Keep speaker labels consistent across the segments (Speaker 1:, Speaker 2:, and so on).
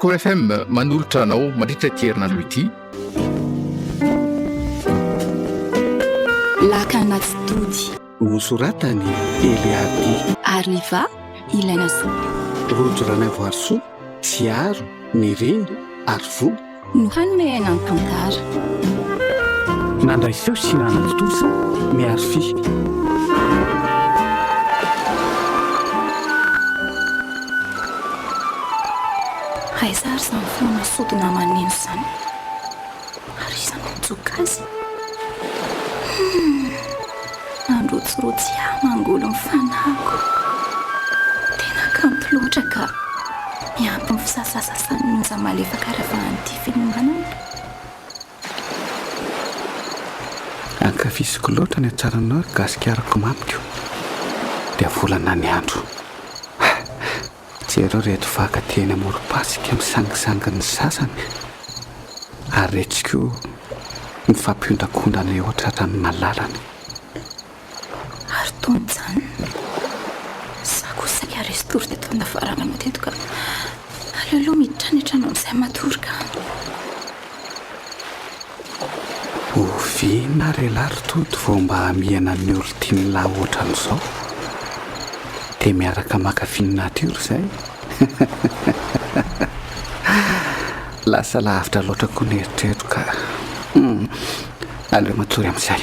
Speaker 1: ARAHO FM manolotra anao mandritra ity herinandro ity.
Speaker 2: LAKANA TSY TODY
Speaker 3: nosoratany Eliady
Speaker 2: Ariva ilaina soa
Speaker 3: rojo rana voarisoa tsiaro ny reny ary vo
Speaker 2: no hanomehana ny tantara
Speaker 3: nandray feo sinana totosa miaro fi
Speaker 2: haizary izany foana sodina maneno izany ary izany mitsoka azy androtsirotsy aho mangolo mifanako tena kanto loatra ka miampy ny fisasasasany nonja malefaka ravan'ity finombanana
Speaker 3: ankafisiko loatra ny atsaranao gasikarako mamiko dia volana ny andro jereo reto vaka teny amorom-pasika misangisanginy sasany ary retsiko mifampiondrakondana ohatratra ny malalany
Speaker 2: ary tony zany sakosaka restory teto andafarana mateto ka aleoloha miditranetranao amin'izay matorika
Speaker 3: ovina relary toto vao mba hamihana ny olontiany lahy ohatran'izao dia miaraka makafinaritra izay lasa lavitra loatra koa ny eritreto ka aleo matory amin'izay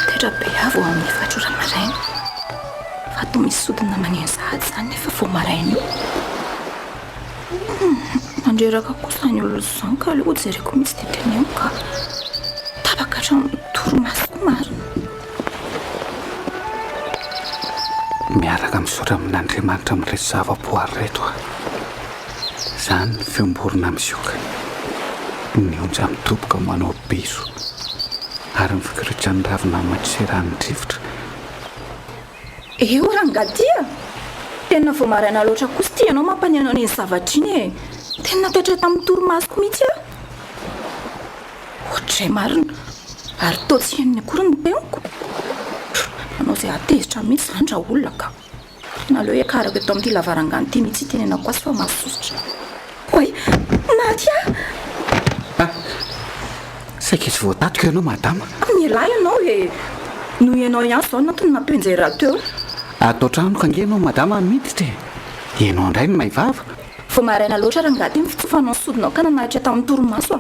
Speaker 2: tetra be avo amin'ny fatrora maraina fa toa misy sodina maneno sahady izany nefa vao maraina io mandreraka kosa ny olona izany ka aleo jereko mitsy teteneo ka tapaka hatramin'ny toromasoko marina
Speaker 3: miaraka misaotra amin'Andriamanitra amin'ireo zava-boary reto izany ny feomborona misioka ny onjam-peo manao beso ary mifikiritra ny ravina matsiran'ny rivotra
Speaker 2: eo rangadia tena vao maraina loatra kosa ty ianao mampanianao ny zavatra iny e tena toetra tamin'ny toromasoko mihitsy a ohatray marina ary totsy henony akory ny peoko anao izay atezitra mihitsy izany raha olona ka naleo ekarako eto amin'ity lavarangany ity mihitsy tenenako azy fa masosotra oy maty a
Speaker 3: saika tsy voatatiko ianao madama
Speaker 2: mialahy ianao e noho ianao ihany izao nantony nampenjay raha teo
Speaker 3: atao tranoko ange ianao madama miditra e ianao indray ny maivava
Speaker 2: vao maraina loatra raha ngaty ny fitsofanao ny sodinao ka nanahitra tamin'ny toromaso a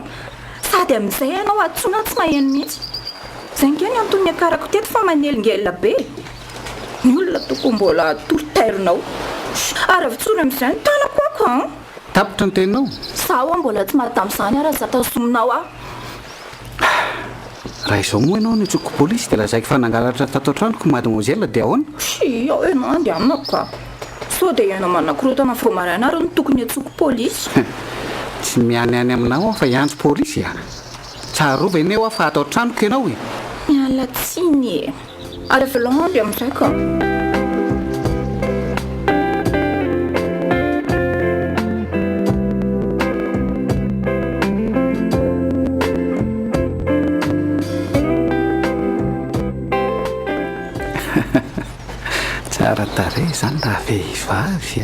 Speaker 2: sady amin'izay ianao atsona tsy maheno mihitsy izay nge ny antony akarako teto fa manelingela be ny olona toko mbola torotairinao ary avitsory amin'izay ny tanako ako a
Speaker 3: tapitra ny teninao
Speaker 2: zaho a mbola tsy mahatamin'izany araha zata zominao a
Speaker 3: raha izao moa ianao ny tsoko polisy dia lazaiko fa nangalatra tato antranoko mademoiselle dia ahoana
Speaker 2: si ao ianao andy aminao ka sao dia ianao manakorotana vao maraina ary ny tokony atsoko polisy
Speaker 3: tsy mianiany aminao fa iantso polisy a tsarova eneo a fa atao tranoko ianao e
Speaker 2: miala tsiny e ary velanandy amin'izay ka
Speaker 3: tsara tare izany raha vehivavy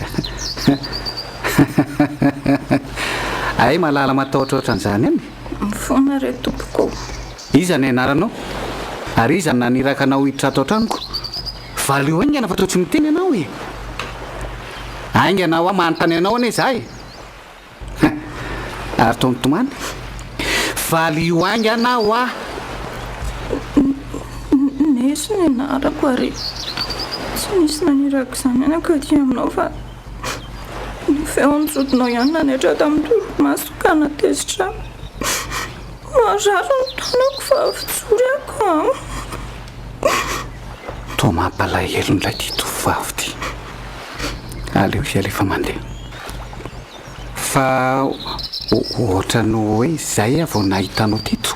Speaker 3: ay malala matahotra ohatran'izany any
Speaker 2: mifona re tompoko
Speaker 3: iza ny anaranao ary iza naniraka anao hiditra ato antranoko valio aingana fa tao tsy miteny ianao e ainganao a manontany anao ane za e ary tomitomany valio ainganao a
Speaker 2: nesy ny anarako ary tsy nisy naniraka izany anaka ty aminao fa ny feonjodinao ihany nanetra tamin'ny toromaso ka natezitra mararo ny tanako fa avitsory ako
Speaker 3: to mampalahelo n'ilay ty tovavy ty aleo izy alefa mandeha fa ohatra no hoe izay a vao nahitanao tito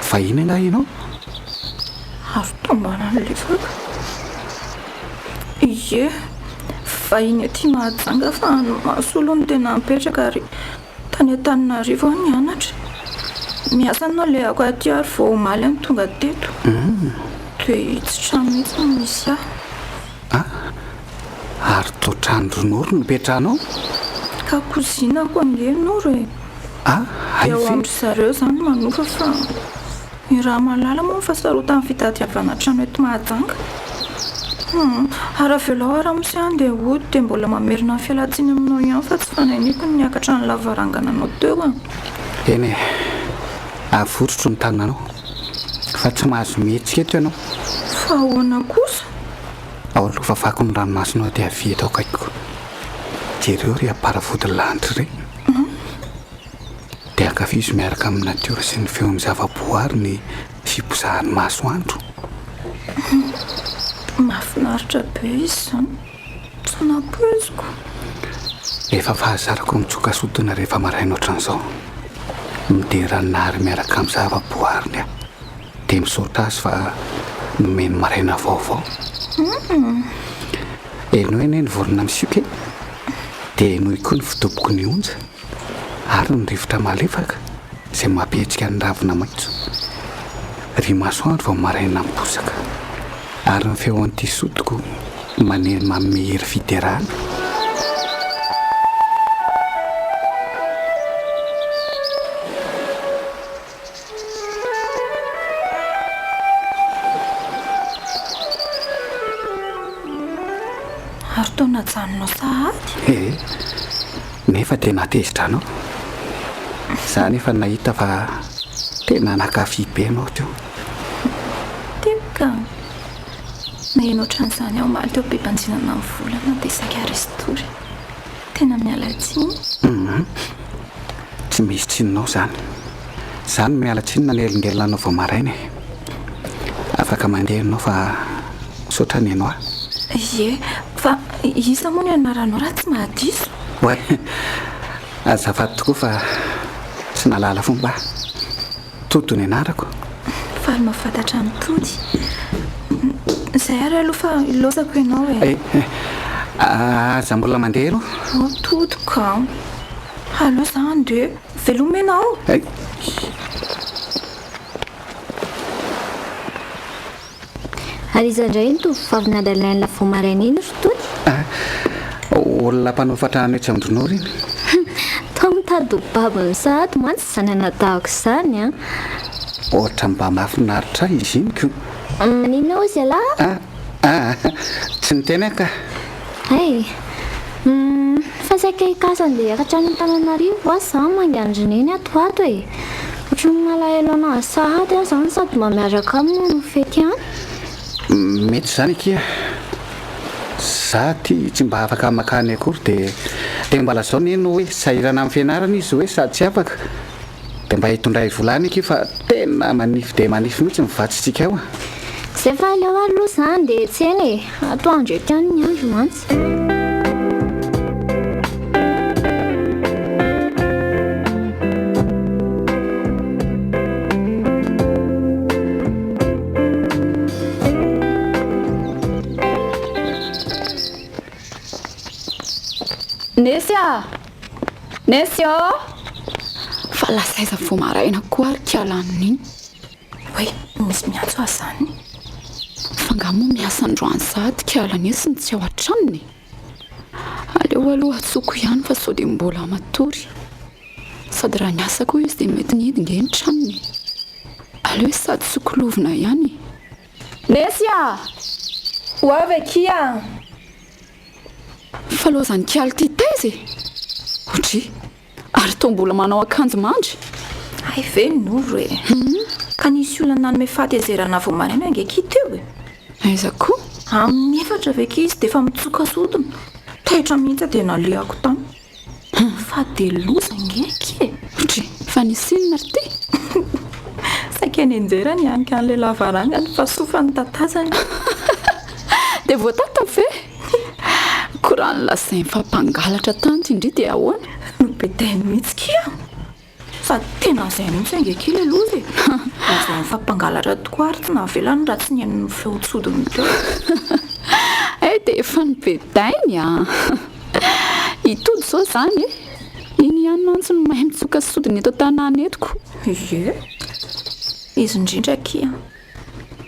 Speaker 3: fa ina nga ianao
Speaker 2: ary tombana nylefaka ie fa iny aty mahajanga fa masolo ny tena mipetraka ary tany an-Tananarivo any anatra miasa anao le ako aty ary vao omaly any tonga teto dia tsy trano mihitsy no misy
Speaker 3: ary to trandronoro no petranao
Speaker 2: ka kozinako angenoro e dia ao amindry zareo zany manofa fa i raha malala moa mifasarotany fitadiavana trano eto mahajanga aravelao araha-mosy any dia ody dia mbola mamerina ny fialatsiny aminao ihany fa tsy fanainiko ny niakatra ny lavarangana anao teo
Speaker 3: eny e avorotro ny tananao fa tsy mahazo mihetsika eto ianao
Speaker 2: fa ahoana kosa
Speaker 3: ao alofa vako ny ranomasonao dia avy eto akaiko jereo ry aparavody lanitra reny dia ankafizo miaraka amin'ny natiora sy ny feo amin'ny zava-boary ny fiposahany masoandro
Speaker 2: mahafinaritra be izy zany tsy napoeziko
Speaker 3: efa fahazarako mitsoka sotona rehefa maraina ohatran'izao mideranary miaraka amin'ny zava-boariny a dia misaotra azy fa nomeny maraina vaovao eno eny ny vorona misioka dia noho koa ny fitoboko ny onja ary ny rivotra malefaka izay mampihetsika ny ravina maitso ry masoandro vao maraina miposaka ary ny feo an'ity sotoko maneny mamehery fiterahana
Speaker 2: ary taona janonao sahady
Speaker 3: nefa tena tezitra anao za nefa nahita fa tena nakafy be anao teo
Speaker 2: teka maheno ohatran'izany aho maly teo mpipanjinana ny volana dia sakarisitory tena mialatsiny
Speaker 3: tsy misy tsinonao zany mialatsinina ny elingelinanao vao maraina afaka mandehanao fa misaotra ny anao
Speaker 2: ie fa isa moa ny anaranao raha tsy mahadiso
Speaker 3: oe azafady tokoa fa tsy nalala fomba toto ny anarako
Speaker 2: faly mahafantatra ny tody izay ary aloha fa ilozako ianao
Speaker 3: aza mbola mandeha no
Speaker 2: tody ka aloha zany dia veloma ianao
Speaker 4: ary iza indray ny tovovavy nadalainy lafo maraina iny ry tody
Speaker 3: olona mpanofatra ny etsy amindronao reny
Speaker 4: tao mitady babiny sahady mantsy zany anatahako izany
Speaker 3: ohatra mba mahafinaritra izy iny ko
Speaker 4: manina ozy ala
Speaker 3: tsy ny tena ka
Speaker 4: fa saika ikasany dia akatra ny Antananarivo aza manganodrineny atoato ohatry ny malahelo anazy sahady aho zany sady mamiaraka aminy no fety any
Speaker 3: mety zany ikia za ty tsy mba afaka makany akory dia mbala zao ny eno hoe sahirana amin'ny fianarana izy hoe sady tsy afaka dia mba hitondray volany iky fa tena manify dia manify mihitsy mivatsitsika ao
Speaker 4: zay fa aleo ary aloha zany dia tsy eny atoandro eky any ny andro mantsy
Speaker 2: Nesy fa lasaiza vao maraina koa ary kialan'iny hoe misy miantso azany fa ngamo miasa androany sady kialany sy ny tsy ao an-tranony aleo aloha atsoko ihany fa sao dia mbola matory sady raha niasa koa izy dia mety nidinga ny tranony aleo sady sokolovina ihany Nesy ho avy akia fa loha zany kialy ty taizy otry ary tô mbola manao akanjo mandry ay ve noro ka nisy olona nanome fahatezerana vao maraina angeky teo aiza koa amin'ny efatra veky izy dia efa mitsoka sotona taitra mihitsy dia naleako tany fa dia loza ngeky otry fa nisy inona ry ty saika ny anjerany hanika an'ilay lavarangany fa sofa ny tatazany dia voatata ve koraha ny lasainy fampangalatra tany ty indry dia ahoana nopetainy mihitsy kia fa tena izay mihitsy angeky ilay loza azay mifampangalatra tokoa ary tsy nahavelany raha tsy niain'ny feotsodiny teo dia efa nipetainy itody zao zany
Speaker 5: iny ihany mantsy no mahay mitsoka sodiny eto tanàna etoko.
Speaker 2: Ie izy indrindra kia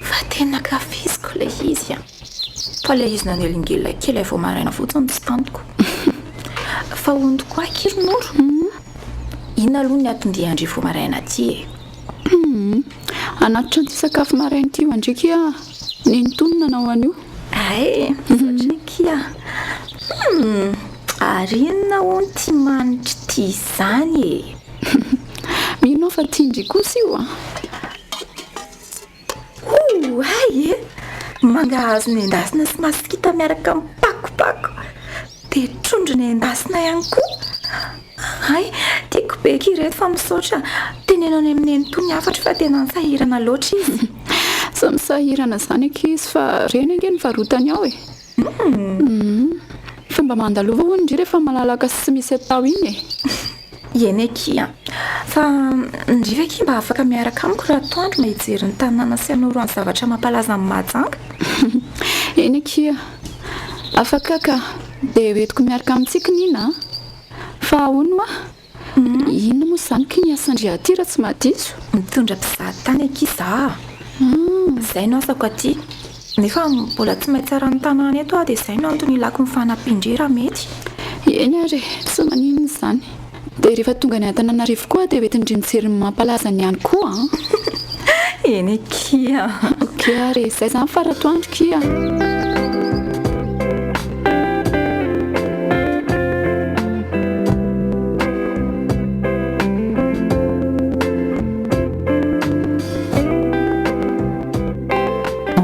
Speaker 2: fa tena kafiziko ilay izy a fa ilay izy nanelingela kely vao maraina fotsiny tsy tantoko fa ondo koa kironoro ina aloha ny atondiandry vao maraina aty
Speaker 5: anatitra an'ity sakafo maraina ity mandriky nintonona anao an'io.
Speaker 2: ay satria kia ary inona hono ty manitra ty izany e.
Speaker 5: Minao fa tindry kosa io
Speaker 2: ay e mangahazo ny endasina sy masikita miaraka mipakopako dia trondro ny endasina ihany koa ay tiako be kireto fa misaotra tenenao any amin'ny entony afatra fa tena nisahirana loatra izy.
Speaker 5: sa misahirana zany akizy fa reny ange ny varotany ao e. fa mba mandalova ho indry rehefa malalaka sy misy atao iny e.
Speaker 2: eny kia fa ndriva ki mba afaka miaraka amiko raha toandro mahijery ny tanàna sy anoro any zavatra mampalaza amin'ny mahajanga.
Speaker 5: eny kia afaka ka dia hoentiko miaraka amintsika nina fa ahono inona moa zany ki niasandry aty raha tsy madiso.
Speaker 2: mitondra mpizahatany akiza izay no asako aty nefa mbola tsy mahay tsara ny tanàna eto dia izay no antony ilako ny fanampindre raha mety.
Speaker 5: eny ary tsy maninona izany dia rehefa tonga ny Antananarivo koa dia hoentindry mijery ny mampalaza ny ihany koa
Speaker 2: eny kia
Speaker 5: ok ary izay zany faratoandro kia.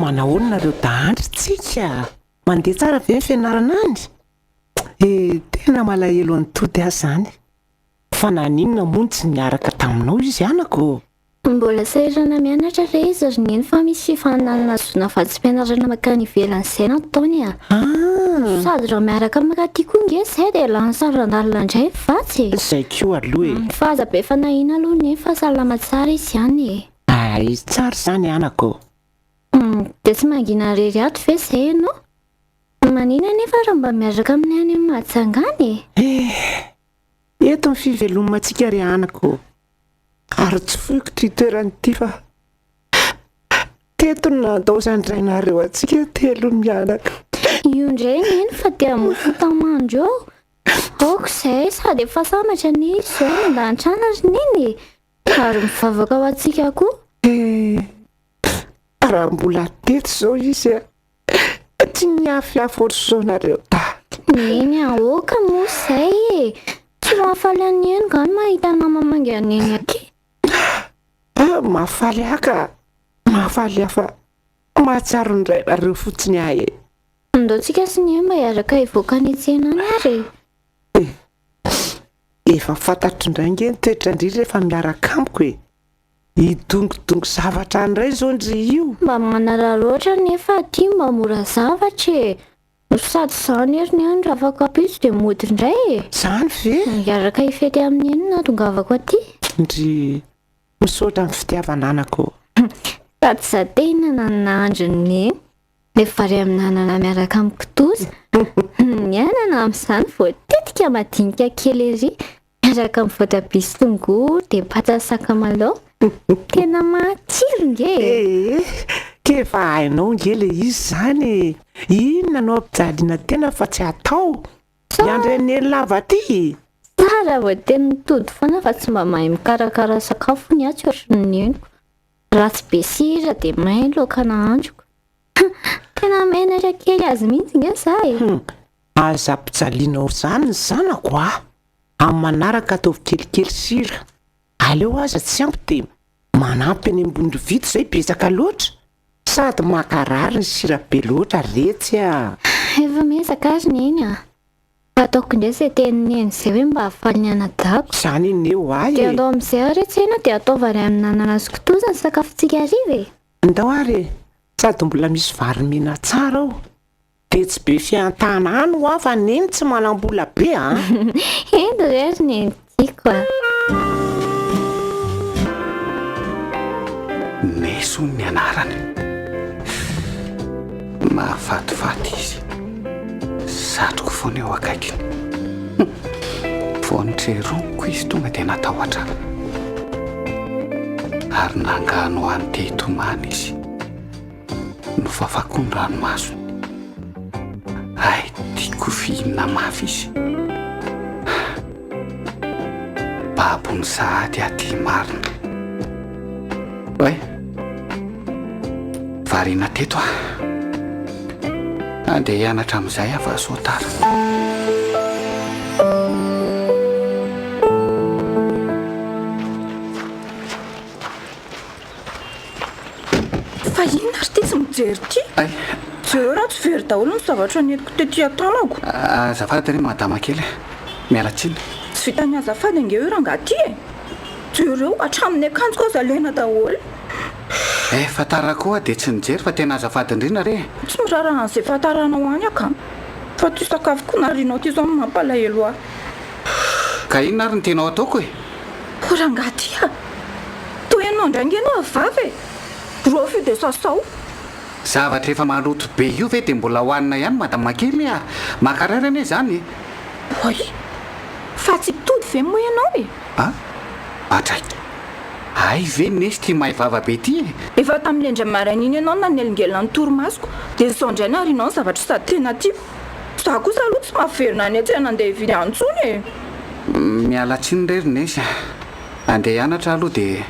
Speaker 6: manahoanareo dahandrytsika mandeha tsara ve ny fianarana any tena malahelo anytody azy zany fa naninona moa tsy niaraka taminao izy anako.
Speaker 4: mbola sahirana mianatra re izy ry neny fa misy fananana zona fa tsy mpianarana makany ivelany izay nataony sady raha miaraka makaty koa nge izay dia lansarandalina indray vatsy
Speaker 6: izay ko aloha
Speaker 4: fa aza be fa nahina aloha ny fa salama tsara izy ihany
Speaker 6: izy tsara zany anako.
Speaker 4: dia tsy mangina rery ato ve izay ianao manina nefa raha mba miaraka amin'ny any amin'ny mahajangany
Speaker 6: eto ny fivelomantsika ry anako ary tsy foiko ty toeranyity fa teto no nataozandrainareo atsika telo mianaka.
Speaker 4: io indray neny fa dia mofotamandro eo aoko izay sady efa samatra ny izy zao nandantrana ry neny ary mivavaka ao atsika koa.
Speaker 6: raha mbola teto zao izy tsy niafiafy ohatr'izao nareo
Speaker 4: neny aoka moa izay tsy mahafaly any eny gany mahita nama manganeny aky.
Speaker 6: mahafaly aka mahafaly afa mahatsaro indray nareo fotsiny ahy
Speaker 4: ndotsika sy ny mba iaraka hivoaka ny tsenany ary
Speaker 6: efa fantatro indray nge nitoetrandry rehefa miaraka amiko idongidongo zavatra andray zao ndry io
Speaker 4: mba manara loatra nefa ty mba mora zavatra sady zany ery ny any raha afaka apiso dia mody indray
Speaker 6: zany ve
Speaker 4: iaraka hifety amin'ny eny na tongavako aty
Speaker 6: ndry misaotra amin'ny fitiavananako
Speaker 4: sady za tena nanandro ny eny rehefa ry aminanana miaraka amin'ny kitoza mianana amin'izany voatetika madinika kely ery miaraka amin'ny voatabia sy tongolo dia patsa sakamalaho tena matsiro nge
Speaker 6: kefa hainao nge le izy zany inona anao ampijaliana tena fa tsy atao iandreny eny lava ty
Speaker 4: tsara vao tena mitody foana fa tsy mba mahay mikarakara sakafo ny atsy ohatrany ny eniko raha tsy be sira dia mahay laoka nahandroko tena menatra kely azy mihitsy nge zahay
Speaker 6: aza ampijalianao zany ny zanako amin'ny manaraka ataovy kelikely sira aleo aza tsy ampy dia manampy any ambony vito izay betsaka loatra sady makarary ny sira be loatra retsy
Speaker 4: efa mesaka azy neny fa ataoko indray izay teniny eny izay hoe mba hahafaly ny anadako
Speaker 6: zany iny eo ahy
Speaker 4: dia andao amin'izay aretsy ena dia ataova ry amin'ny nanana azy kitoza ny sakafontsika ariva
Speaker 6: ndao ary sady mbola misy varimena tsara ao dia tsy be fiantana any ho afa neny tsy manam-bola be
Speaker 4: endo rery neny tiako
Speaker 3: meso ny anarany mahafatifaty izy satroko foana eo akaikiny voanitreroniko izy tonga dia natahotra ary nangano ho any tehitomany izy no fafako ny ranomaso ay tiako fihinana mafy izy babony sahady aty marina oe variana teto andeha hianatra amin'izay afa soatara
Speaker 2: fa inona ary ty tsy mijery ty
Speaker 3: ay
Speaker 2: jereo raha tsy very daholo ny zavatra netiko tety atanako
Speaker 3: azafady re madama kely mialatsiny
Speaker 2: tsy vitany azafady ange io raha ngaty jereo hatramin'ny akanjo koa zalena daholo
Speaker 3: fatara koa dia tsy nijery fa tena azafady indrindra re
Speaker 2: tsy miraraha an'izay fahatarana ho any aka fa ty sakafo koa narinao ty zao mampalahelo ahy
Speaker 3: ka inona ary ny tenao ataoko
Speaker 2: ho raha ngaty toy ianao indrangenao avavy rofy io dia sasao
Speaker 3: zavatra efa maloto be io ve dia mbola hohanina ihany madama kely makararana zany
Speaker 2: oy fa tsy tody ve moa ianao
Speaker 3: atray ay ve nesy ty mahay vava be ty
Speaker 2: efa tamin'ny andramaraina iny ianao nanelingelina ny torimasoko dia zao indray narinao ny zavatra sady tena tiako za kosa aloha tsy mahaverina any atsy nandeha hividy antsony
Speaker 3: mialatsiny rery nesy andeha hianatra aloha dia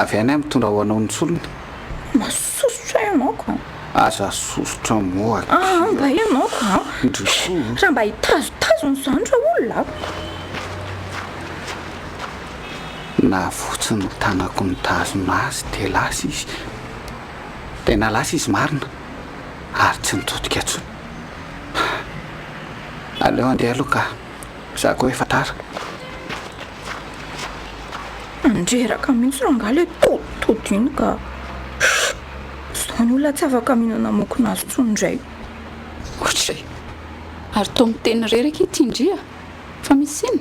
Speaker 3: avy any mitondra ho anao ny solony
Speaker 2: masosotra ianao ka
Speaker 3: aza sosotra moa
Speaker 2: mba ianao ka raha mba hitazotazony zany ra olona
Speaker 3: na fotsiny tanako ny tazona azy dia lasa izy tena lasa izy marina ary tsy nitodika ntsony aleo andeha aloha ka za koa efa tara
Speaker 2: andreraka mihitsy raha ngale tototody iny ka zany olona tsy afaka mihinana mokona azy tsony indray
Speaker 5: ohatray ary to miteny reraka ity indria fa misy iny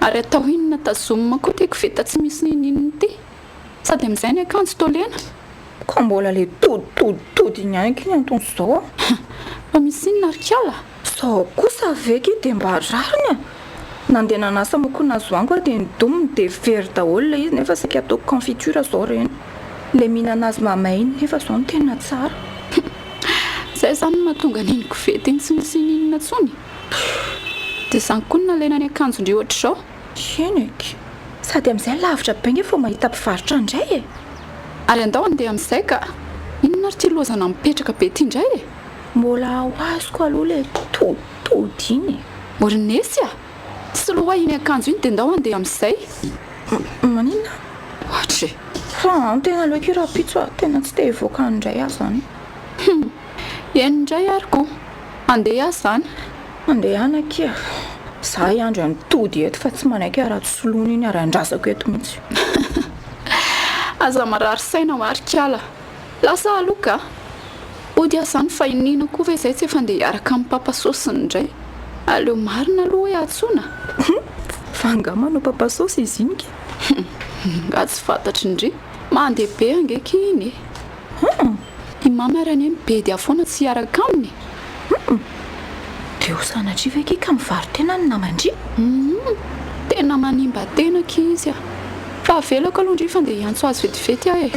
Speaker 5: ary atao inona tazomina koa tiako veta tsy misy nininy ty sady amin'izay ny akanjo tolena
Speaker 2: ka mbola le toditody iny any kiny antony zao
Speaker 5: fa misy inona ary kiala
Speaker 2: zao kosa veky dia mba rariny nandeha nanasa mokona azy hoany koa dia nidominy dia very daholo le izy nefa saika ataoko confiture zao reny le mihinana azy mamay iny nefa zao no tena tsara
Speaker 5: zay zany mahatonga niniko vety iny tsy misy ninina tsony dia zany koa nalena ny akanjo ndre ohatra zao
Speaker 2: eneky sady amin'izay lavitra bengy fo mahita mpivarotra indray
Speaker 5: ary andao andeha amin'izay ka inona ary ty lozana mipetraka be ty indray
Speaker 2: mbola ho azoko aloha le toditody iny
Speaker 5: morinesy tsy loha iny akanjo iny dia andao andeha amin'izay
Speaker 2: maninona
Speaker 5: ohatra
Speaker 2: fa tena loeko raha pitso tena tsy te hivoaka indray ahy zany
Speaker 5: indray ary koa andeha ahy zany
Speaker 2: andeha anaky za iandro anitody eto fa tsy manaiky raha tsy soloana iny ary andrasako eto mihitsy
Speaker 5: aza marary saina ho ary kiala lasa aloha ka ody azany fa inina koa ve izay tsy efa andeha hiaraka amin'ny papasosiny indray aleo marina aloha hoe atsona
Speaker 2: fa angama no papasosy izy iny ka
Speaker 5: nga tsy fantatry indri mandeha be angeky iny i mama ary any be dia foana tsy hiaraka aminy
Speaker 2: dia ho sanatria ve kika mivaro tena ny namandry
Speaker 5: tena manimba tenaka izy fa avelako aloha indri fa andeha hiantso azy vetivety ahy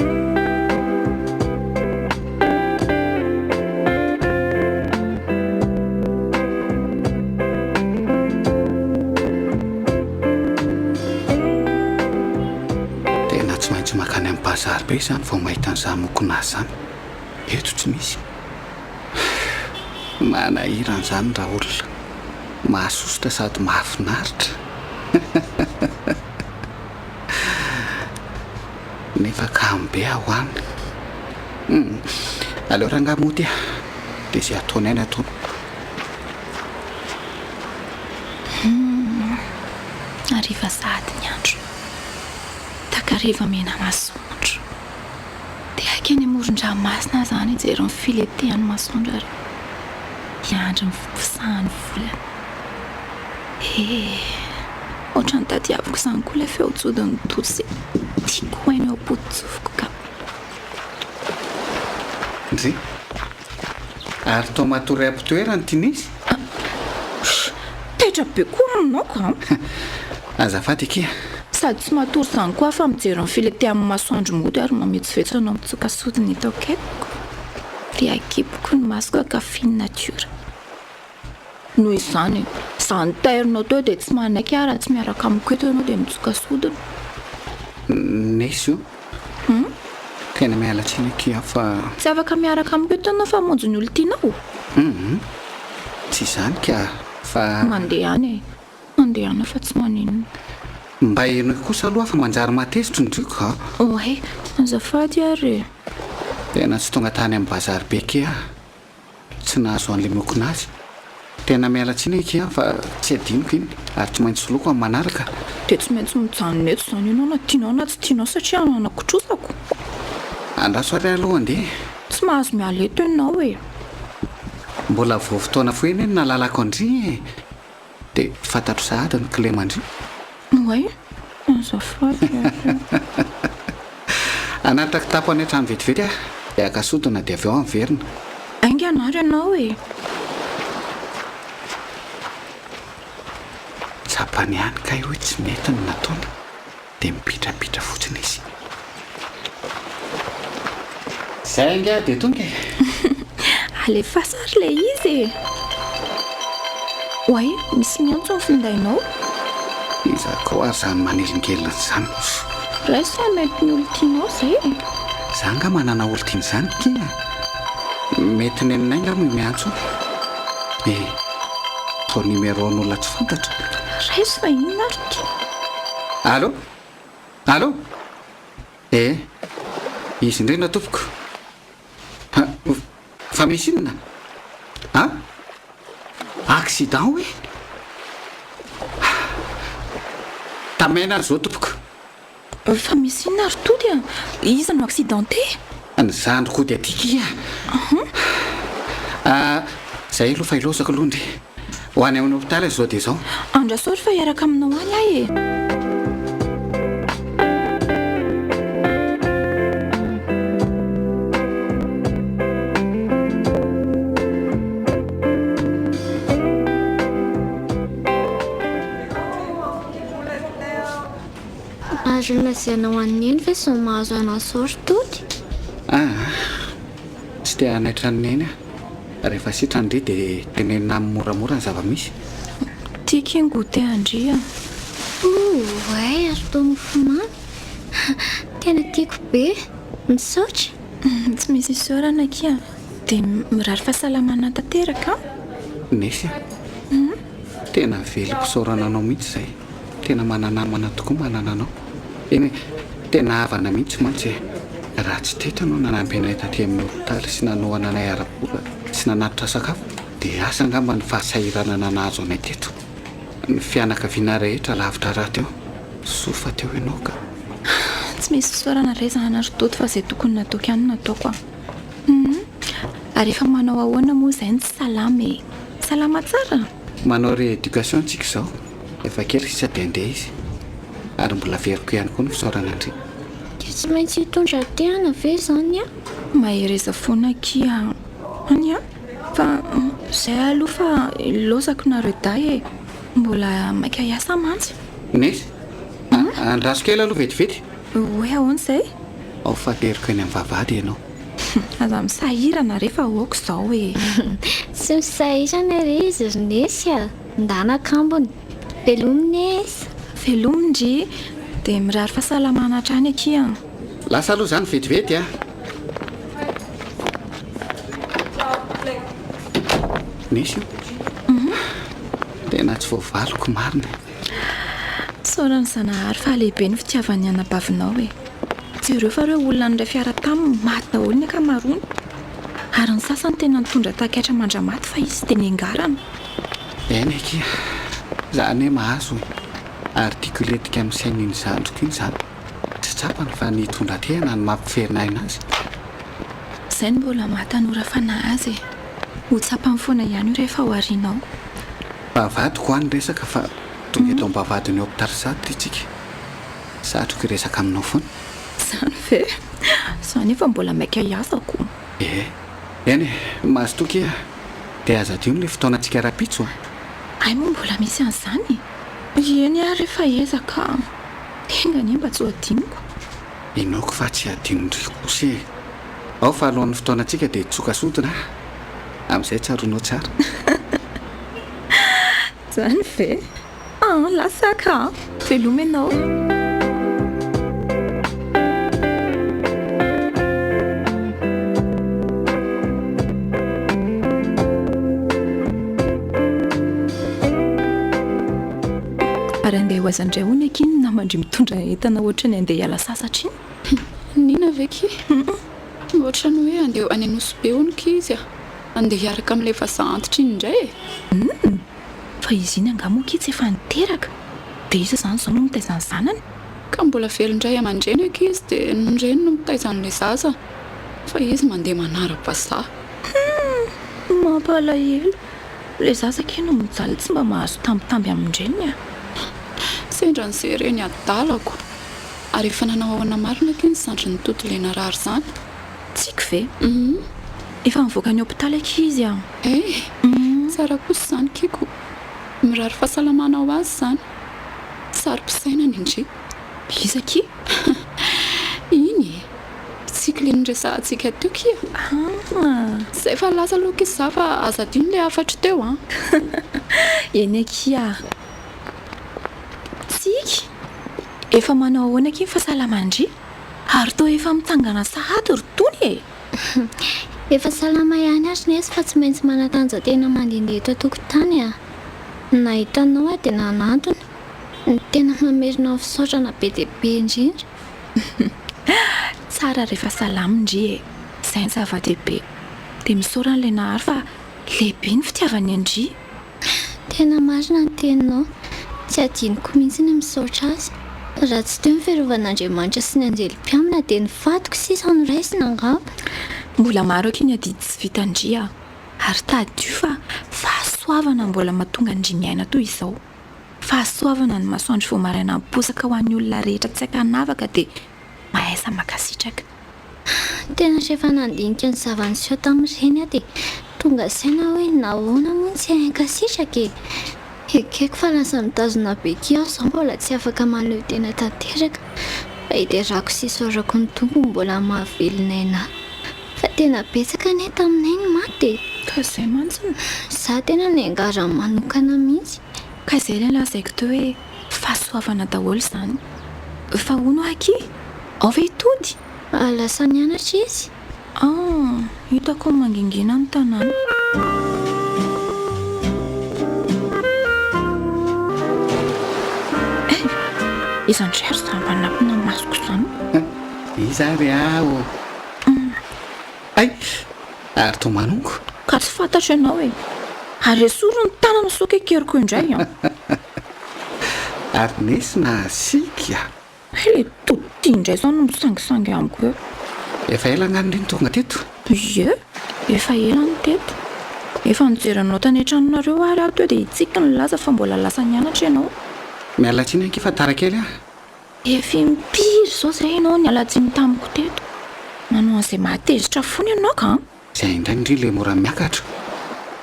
Speaker 3: tena tsy maintsy makany amin'ny bazary be zany vao mahita an'izany mokona azy zany eto tsy misy manahirana zany raha olona mahasosotra sady mahafinaritra nefa kambe ahoany aleo raha ngamoty dia zay ataony ainy atony
Speaker 2: ariva sady ny andro takariva mena masoandro dia akeny amoron-dranomasina zany ijery ny filetehany masoandro ary iandro mifiposahany volana ohatra ny tadiaviko izany koa ilay feojodiny totsy tiako hoainy eo ampotitsofoko ka
Speaker 3: ndry ary tao matory ampitoerany tinisy
Speaker 2: petra be koa aminao ka
Speaker 3: azafady akia
Speaker 2: sady tsy matory izany koa fa mijery ny filety amin'ny masoandro mody ary mametsivetsana mitsoka sodiny eto akaikiko ry akipoko ny masoko akafiany natiora noho izany izany tairinao teo dia tsy manaiky raha tsy miaraka amiko eto ianao dia mitsoka sodiny
Speaker 3: nesy io tena mialatsiny akia fa
Speaker 2: tsy afaka miaraka amiko eto ianao fa monjo ny olo tianao
Speaker 3: tsy izany ka fa
Speaker 2: mandehany mandehana fa tsy maninona
Speaker 3: mba eno kosa aloha fa manjary matezitro ndriko
Speaker 2: oe azafady ary
Speaker 3: tena tsy tonga tany amin'ny bazary be kia tsy nahazo an'le mokonazy tena mialatsiny akia fa tsy adiniko iny ary tsy maintsy soloko amin'ny manaraka
Speaker 2: dia tsy maintsy mijanona eto izany ianao na tianao na tsy tianao satria anakotrosako
Speaker 3: andraso ary aloha andeha
Speaker 2: tsy mahazo miala eto ianao e
Speaker 3: mbola vao fotoana foeny eny nalalako andry dia fantatro sahady ny clémandry
Speaker 2: oe azafady
Speaker 3: anaty takitapo any hatrany vetivety dia akasodina dia avy eo amin'ny verina
Speaker 2: ainga anary ianao e
Speaker 3: tsapany ihany ka hoe tsy mety ny nataony dia mipitrapitra fotsiny izy izay nga dia tonga
Speaker 2: alefa sary le izy oe misy miantso ny findainao
Speaker 3: izako ary izany manelingelina izany
Speaker 2: raisa mety ny olo tianao zay
Speaker 3: za nga manana olo tiany izany kia mety ny aminay nga moa miantso fo numéro n'olona tsy fantatra
Speaker 2: raisa fa inona aryka
Speaker 3: allo allo izy indray natompoko fa misy inona accident hoe tamena ary zao tompoko
Speaker 2: fa misy inona ary tody iza no accidenté
Speaker 3: ny zandroko dia tikia zay aloha fa ilosako aloha ndry ho any amin'ny hopitaly zao dia zao
Speaker 2: andrasotry fa hiaraka aminao any ahy e
Speaker 4: azo lazainao aneny fa sy mahazo anasory tody
Speaker 3: tsy dia anaitra neny rehefa sitra ndry dia tenenina amin'ny moramora ny zava-misy
Speaker 2: tiaka ingote andria
Speaker 4: oay ary to mofomamy tena tiako be misaotra
Speaker 2: tsy misy isorana kia dia mirary fahasalamana tanteraka
Speaker 3: nesy tena vely-pisaorana anao mihitsy zay tena mananamana tokoa manananao eny tena havana mihitsy mantsy raha tsy tetranao nanampy anay taty amin'ny hopitaly sy nanoana anay ara-bola sy nanatitra sakafo dia asa ngamba ny fahasahirana nanazo anay teto ny fianakaviana rehetra lavitra raha teo sofa teo ianao ka
Speaker 2: tsy misy isorana rezana ary toto fa izay tokony nataoko ihany nataoko ary efa manao ahoana moa izay ny tsy salama salama tsara
Speaker 3: manao rééducation tsika izao efa kely sisa dia andeha izy ary mbola veriko ihany koa ny fisaorana andry
Speaker 4: dia tsy maintsy hitondra tehana ve izany
Speaker 2: mahereza foana kia any fa izay aloha fa losako nareo day mbola maika hiasa mantsy
Speaker 3: nesy andraso kely aloha vetivety
Speaker 2: hoe ahoana izay
Speaker 3: ao fateriko eny amin'ny vavady ianao
Speaker 2: aza misahirana rehefa hoako izao
Speaker 4: tsy misahirana re izy rinesy ndanakambony velominesy
Speaker 2: velomindry dia mirary fahasalamana hatrany akia
Speaker 3: lasa aloha izany vetivety nisy io tena tsy voavaloko marina
Speaker 2: saorany zanahary fa lehibe ny fitiavany anabavinao tsy ireo fa ireo olona nyray fiara taminy maty daholo ny akamarony ary ny sasany tena nitondra takaitra mandramaty fa izy dia niangarana
Speaker 3: eny akia zany hoe mahazo ary tiako letika amin'ny sain'iny zandroko iny zany tsy tsapany fa nitondra tehana ny mampiferina azy
Speaker 2: izay ny mbola mahatanora fanahy azy ho tsapany foana ihany io rehefa ho arinao
Speaker 3: bavadiko any resaka fa tonga eto ambavadiny hopitaly sady itsika satroko resaka aminao foana
Speaker 2: izany ve izany efa mbola maika hiasako
Speaker 3: eny mazotoky dia aza dio n'ilay fotoanantsika rapitso
Speaker 2: ay moa mbola misy an'izany eny ary rehefa Hiezaka tenga ny mba tsy adiniko
Speaker 3: inoko fa tsy adinondry kosa ao fa alohan'ny fotoanantsika dia tsoka sodina amin'izay tsaronao tsara
Speaker 2: zany ve lasaka veloma ianao ary andeha ho azandray hoany akiny na mandry mitondra entana ohatra ny andeha hiala sasatra iny
Speaker 5: nina veky ohatra ny hoe andeha any anosobe onika izy andeha hiaraka amin'ilay vazaantitra iny indray
Speaker 2: fa izy iny angamoka itsy efa niteraka dia izy zany zao no mitaizany zanany
Speaker 5: ka mbola velondray aman-dreny eky izy dia nyreny no mitaizan'ilay zaza fa izy mandeha manara-bazaha
Speaker 2: mampalahelo ilay zaza ke no mijaly tsy mba mahazo tambitamby amin-dreny
Speaker 5: sendra ny zay reny adalako ary efa nanao ahoana marina ke ny sandry ny toto ilay narary zany
Speaker 2: tsika ve efa mivoaka ny hôpitaly aky izy
Speaker 5: tsara kosa zany kiko mirary fahasalamana ho azy zany tsary mpisainany indry
Speaker 2: izaky
Speaker 5: iny tsika le nyresahantsika teo kia zay fa laza aloka izy za fa azadino le afatra teo
Speaker 2: eny akia tsika efa manao ahoana ky ny fahasalamandry ary to efa mitangana sahady rotony
Speaker 4: efa salama ihany azy nesy fa tsy maintsy manatanja tena mandehandeha eto an-tokotany nahitanao dia nanantony ny tena mamerina fisaotrana be dia be indrindra
Speaker 2: tsara rehefa salamindry izay ny zava-dehibe dia misaora n'ilay nahary fa lehibe ny fitiavany andry
Speaker 4: tena marina ny teninao tsy adiniko mihitsy ny misaotra azy raha tsy teo ny fiarovan'Andriamanitra sy ny anjelim-piamina dia ny fatoko sisa ny raisina angamba
Speaker 2: mbola maro aky ny adidy tsy vitandria ary tadio fa fahasoavana mbola mahatonga ndry miaina toy izao fahasoavana ny masoandro voamaraina miposaka ho an'ny olona rehetra tsy akanavaka dia mahaiza makasitraka
Speaker 4: tena rehefa nandinika ny zava-misy tamin'ireny dia tonga saina hoe nahoana moa tsy hankasitraka ekeko fa lasa mitazona be ki aho zao mbola tsy afaka maneo tena tanteraka fa hiderako sisorako ny tompo mbola mahavelonay fa tena betsaka ny taminay ny maty
Speaker 2: ka izay mantsiny
Speaker 4: za tena ny angarany manokana mihitsy
Speaker 2: ka izay ilay lazaiko teo hoe fahasoavana daholo izany fa hono aky ao ve hitody
Speaker 4: lasa nianatra izy
Speaker 2: hitako mangingina ny tanàna izandry ary zambanapina masoko izany
Speaker 3: izary aho ay ary to manongo
Speaker 2: ka tsy fantatra ianao ary esoro ny tanana soka keriko indray
Speaker 3: ary nesy nahasika
Speaker 2: le toti indray zao no misangisangy amiko eo
Speaker 3: efa ela nganireny tonga teto
Speaker 2: efa ela ny teto efa nijeranao tany an-tranonareo ary aho teo dia hitsika ny laza fa mbola lasa nianatra ianao
Speaker 3: mialatsiny anky fa tarakely
Speaker 2: efa impiry zao zay ianao ny alatsiny tamiko teto manao an'izay mahatezitra fony ianao ka
Speaker 3: izay indray ndry le mora miakatra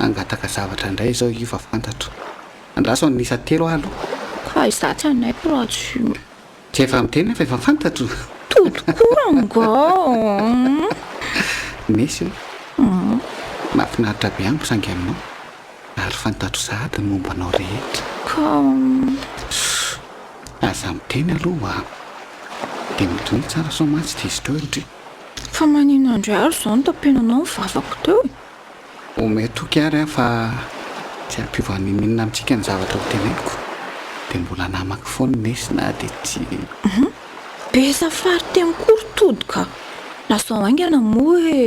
Speaker 3: angataka zavatra indray zao io fa fantatro andraso nisa telo aloha
Speaker 2: ka izaho tsy anaiko raha
Speaker 3: tsy efa miteny fa efa fantatro
Speaker 2: todokorangao
Speaker 3: nesy mahafinaritra be any mpisangy aminao ary fantatro sahady ny mombanao rehetra aza miteny aloha dia mitony tsara somatsy dia izy teo indry
Speaker 2: fa manino andray ary zao no tampenanao mivavako teo
Speaker 3: ometoky ary fa tsy ampiovaninina amintsika ny zavatra ho teneniko dia mbola namako foana nesy na dia tsy
Speaker 2: be safary tenikory tody ka lasao aingana moa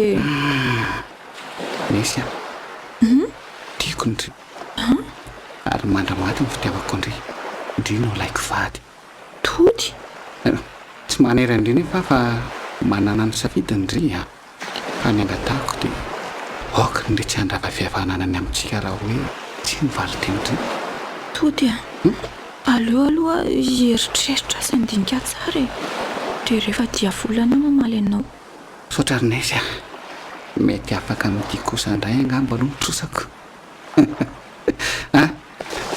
Speaker 3: nesy tiako ndry ary mandramaty ny fitiavako ndry ndry no laiko vady
Speaker 2: tody
Speaker 3: tsy manera indriny fa manana ny safidy ndry fa ny angatako dia oka ndry tsy andrava fihavanana amintsika raha hoe tsy nivaly teny ndry
Speaker 2: tody aleo aloha hieritreritra azy andinika tsara dia rehefa dia volana mamaly anao
Speaker 3: sotra rinaizy mety afaka amin'ity kosa indray angamba aloha mitrosako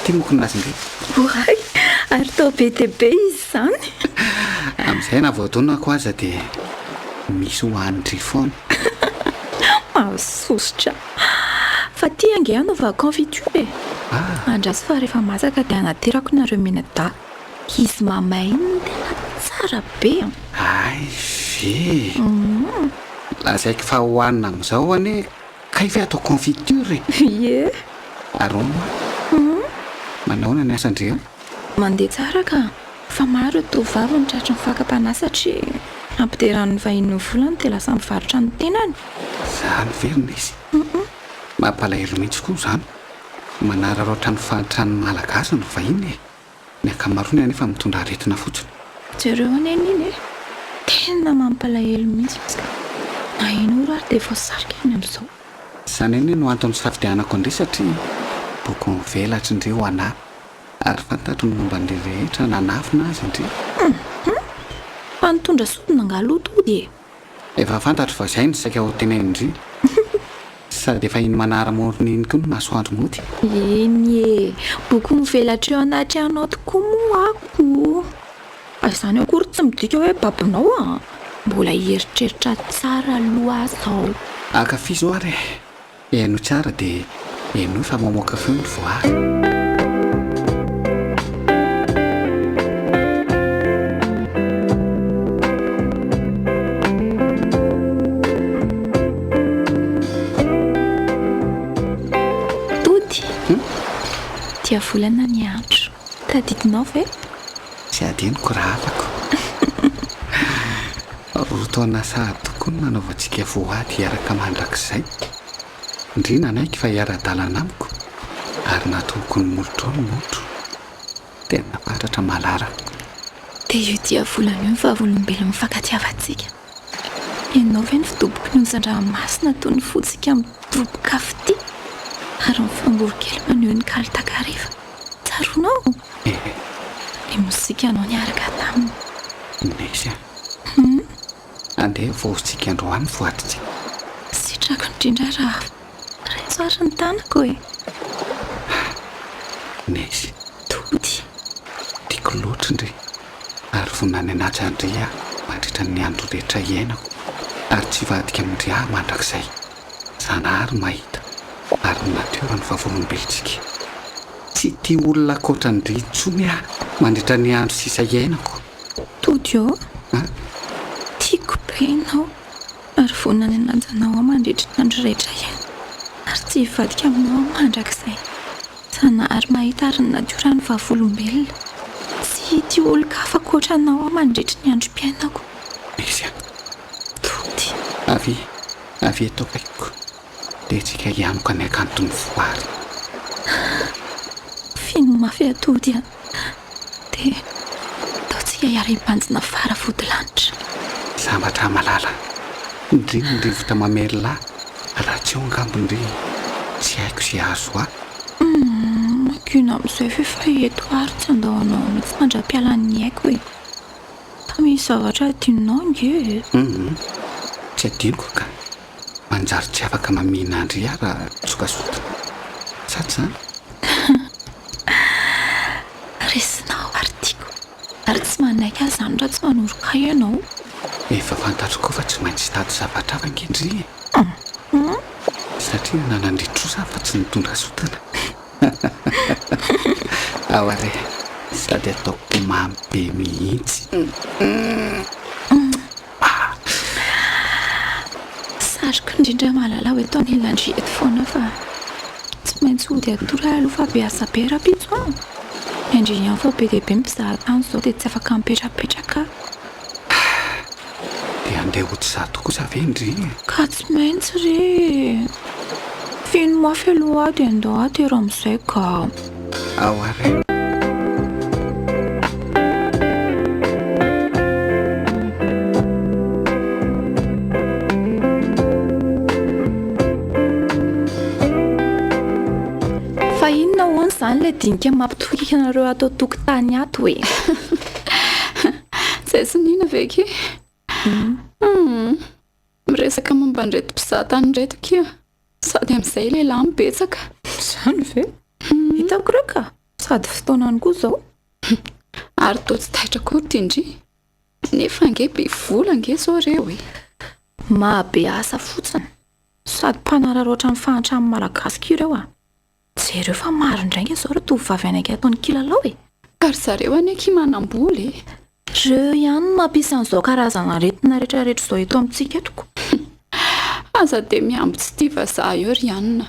Speaker 3: tia moko nazy indray
Speaker 2: ary tao be dia be izy izany.
Speaker 3: Amin'izay na voadonako aza dia misy hohanitry foana.
Speaker 2: Mahasosotra. Fa ty ange anaova confiture. Andraso fa rehefa masaka dia anaterako nareo menada. Izy mamay iny tena tsara be.
Speaker 3: Ay ve lazaiko fa hohanina amin'izao ane kay ve atao confiture
Speaker 2: Ie.
Speaker 3: aroma manaona ny asandreo
Speaker 2: Mandeha tsara ka. Fa maro tovavy ny tratry ny fakam-panahy satria ampideran'ny vahiny volany dia lasa mivarotra ny tenany.
Speaker 3: zany verina izy mampalahelo mihitsy koa zany manararaotra ny fahantrany malagasy ny vahiny ny akamarony anefa mitondra aretina fotsiny.
Speaker 2: Jereo aneny iny tena mampalahelo mihitsy. Na ino ro ary dia voasarika any amin'izao.
Speaker 3: Zany eny no antony safidianako indray satria boky mivelatry indreo anahy ary fantatro ny momba ny rehetra nanafina azy indreo.
Speaker 2: Fa nitondra sodina ngalotody e.
Speaker 3: Efa fantatro fa izay ny saika ho teneny indreo sady efa iny manara-morony iny koa no masoandro mody.
Speaker 2: Eny e, boky mivelatra eo anaty anao tokoa moa ako. Izany akory tsy midika hoe babinao a. Mbola hieritreritra tsara aloha azao.
Speaker 3: Akafizo ary eno tsara dia eno fa mamoaka feo ny voary.
Speaker 2: Tody dia volana ny andro. Tadidinao ve?
Speaker 3: Tsy adinoko raha afako. Rotaona sahady tokoa no nanaovantsika voady hiaraka mandrakizay. Indrina anaiky fa hiara-dalana amiko ary nataoko ny molotro ny motro tena fatratra malaraka.
Speaker 2: Dia io dia volana io ny vavolombelona mifankatiavantsika. Ianao ve ny fidoboko ny onjam-dranomasina toy ny fotsika midoboka ity ary ny fangorokely maneho ny kalitaka-riva. Tsaronao ny mozika anao niaraka taminy.
Speaker 3: Nisy andeha voatsika androany voaditsika.
Speaker 2: Sitrako indrindra raha rehetra ary ny tanako e.
Speaker 3: Nisy
Speaker 2: Tody
Speaker 3: tiako loatra indray ary vonany anaty andria mandritra ny andro rehetra iainako ary tsy vadika amindry ahy mandrakizay zanahary mahita ary ny natiora ny vavolombelontsika. Tsy tia olona akoatra ny drintsony ahy mandritra ny andro sisa iainako.
Speaker 2: Tody eo tiako be ianao ary vonany ananjanao ao mandritra ny andro rehetra iaina ary tsy hivadika aminao mandrakizay zanahary mahita ary ny natiora ny vavolombelona. Tsy tia olon-kafa akoatra anao ao mandritra ny androm-piainako.
Speaker 3: Misy
Speaker 2: Tody
Speaker 3: avy eto akaikiko dia tsika hianoka ny akantony voary.
Speaker 2: Fino mafy atody a. Dia ataontsika hiara-hibanjina fara vody-lanitra.
Speaker 3: Zavatra malala indrina ny rivotra mamelona raha tsy eo angambondry tsy haiko sy azo ahy.
Speaker 2: Makina amin'izay fefa eto ary tsy andahoanao mihitsy mandra-pialan'ny haiko e. Fa misy zavatra adinonao nge.
Speaker 3: Tsy adinoko ka manjary tsy afaka mamina andry ahy raha tsokasota sady zany.
Speaker 2: Resinao ary tiako ary tsy manaiky azy zany raha tsy manoroka ianao.
Speaker 3: Efa fantatro koa fa tsy maintsy tady zavatra afa-kendry satria nanandritro fa tsy nitondra sotana. Ao ary sady ataoko mamy be mihitsy.
Speaker 2: Sariko indrindra malala hoe tao nilandry eto foana fa tsy maintsy hody atora aloha fa beasa be rapitso a. Indry ihany fa be dia be mpizahatany izao dia tsy afaka mipetrapetraka.
Speaker 3: Dia andeha ho tsy zato kosa ve indry?
Speaker 2: Ka tsy maintsy re. Fino mafy aloha dia andao atero amin'izay ka.
Speaker 3: Ao ary
Speaker 2: Fa inona hoany izany ilay dinika mampitokiky anareo atao tokotany ato e.
Speaker 5: Izay sy nina veke. Miresaka momba ndreto mpizahatany ndreto kia sady amin'izay lehilahy mibetsaka.
Speaker 2: Izany ve? Hitako reo ka sady fotoanany koa izao.
Speaker 5: ary toa tsy taitra kory tindry nefa nge be vola nge zao reo e.
Speaker 2: Mahabe asa fotsiny sady mpanararoatra amin'ny fahatra amin'ny malagasy kireo a. Jereo fa maro indray nge zao reo tovovavy anaiky ataony kilalao e.
Speaker 5: Ary zareo aneky manam-bola e.
Speaker 2: Reo ihany mampisy an'izao karazana aretina rehetrarehetra izao eto amintsika etoko.
Speaker 5: Aza dia miamby tsy tia vazaha eo Rianina.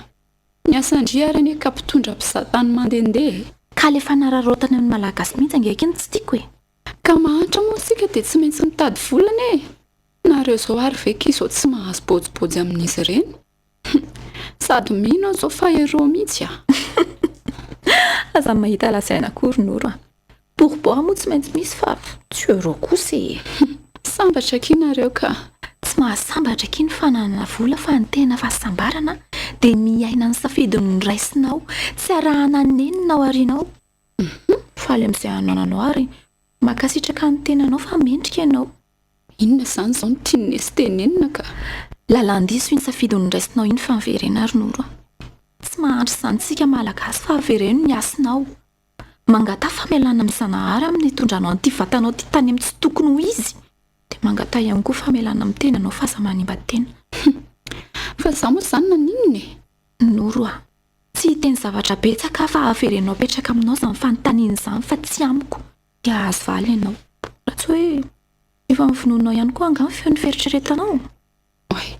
Speaker 5: Ny asandria ary aneky mpitondra mpizahatany mandehandeha.
Speaker 2: Ka le fanararotany amin'ny malagasy mihitsy angeky iny tsy tiako e.
Speaker 5: Ka mahantra moa isika dia tsy maintsy mitady volana e. Nareo zao ary veky izao tsy mahazo bojibojy amin'izy ireny. Sady mino zao fa ero mihitsy a.
Speaker 2: Aza mahita lasaina akory noro a. Pourboire moa tsy maintsy misy fa tsy ero kosa e.
Speaker 5: Sambatra kinareo ka.
Speaker 2: Tsy mahasambatra kiny fananana vola fa ny tena fahasambarana dia miaina ny safidiny raisinao, tsy arahana nenina ao arinao. Faly amin'izay anananao ary makasitraka ny tenanao fa mendrika ianao.
Speaker 5: Inona izany izao no tian'ny tenenina ka.
Speaker 2: Lalandiso iny safidiny raisinao iny fa miverena ary noro. Tsy mahantra izantsika malagasy fa vereno ny asinao. Mangata famelana amin'ny sanahary amin'ny tondranao an'ity vatanao ty tany amin'ny tsy tokony ho izy. Dia mangata ihany koa famelana amin'ny tenanao fa aza manimba-tena.
Speaker 5: Fa za moa izany naninona e.
Speaker 2: Noro a, tsy hiteny zavatra betsaka fa averenao petraka aminao izany fanontaniana izany fa tsy amiko. Dia azo valy ianao. Raha tsy hoe efa mifinoanao ihany koa angamba feo ny feritreretanao.
Speaker 5: Oe,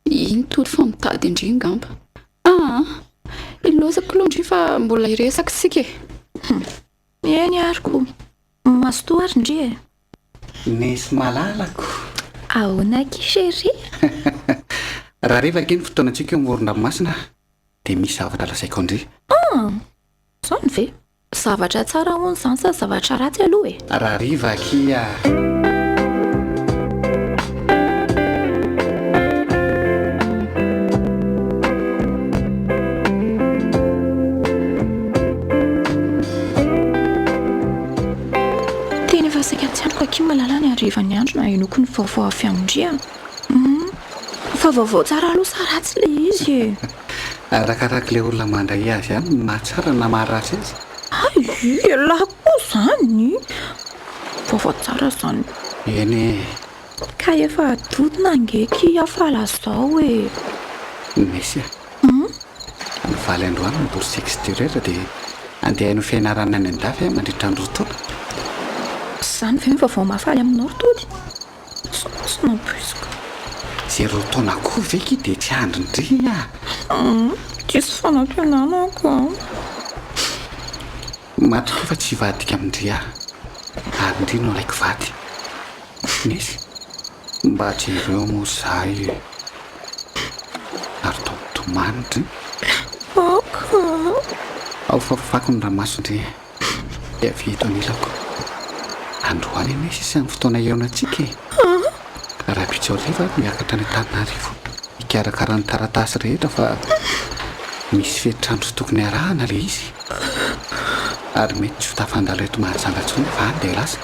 Speaker 5: iny tory fa mitady indri ngamba. Ilozako loandry fa mbola iresaka sika e.
Speaker 2: Eny ariko. Masotoa ary ndry e.
Speaker 3: Nisy malalako.
Speaker 2: Ahoana kishery?
Speaker 3: Raha revaka iny fotoanantsika eo amoron-dranomasina dia misy zavatra lasaiko ndry.
Speaker 2: Zany ve? Zavatra tsara hono izany sa zavatra ratsy aloha e?
Speaker 3: Raha rivaka
Speaker 2: Aky malala ny arivany andro na enoko ny vaovao avy amindria. Fa vaovao tsara aloha sa ratsy le izy e.
Speaker 3: Arakaraka le olona mandray azy ihany mahatsara na maharatsy azy.
Speaker 2: Ay, lako zany. Vaovao tsara zany.
Speaker 3: Eny.
Speaker 2: Ka efa dodina angeky afala zao e.
Speaker 3: Misy ny valy androany mibory extérieura dia andeha haino fianarana any an-dafy mandritra andro taona.
Speaker 2: Zany ve vaovao mahafaly aminao tody? Sy nampoiziko.
Speaker 3: Zero taona koa veky dia tsy andrindry
Speaker 2: Tsisy fanampiananako.
Speaker 3: matroka fa tsy vadika amindry ary indri no laiko vady. Nisy mba jereo moa zahay ary tomanitry ao fafako ny ranomasondry dia vito anilako. Androany misy isany fotoana eonatsika e. Raha pitsao rehefa miakatra ny Antananarivo ikarakara ny taratasy rehetra fa misy feritrandro sy tokony arahana le izy ary mety tsy ho tafandalo eto mahazangatsony fa andeha lasa.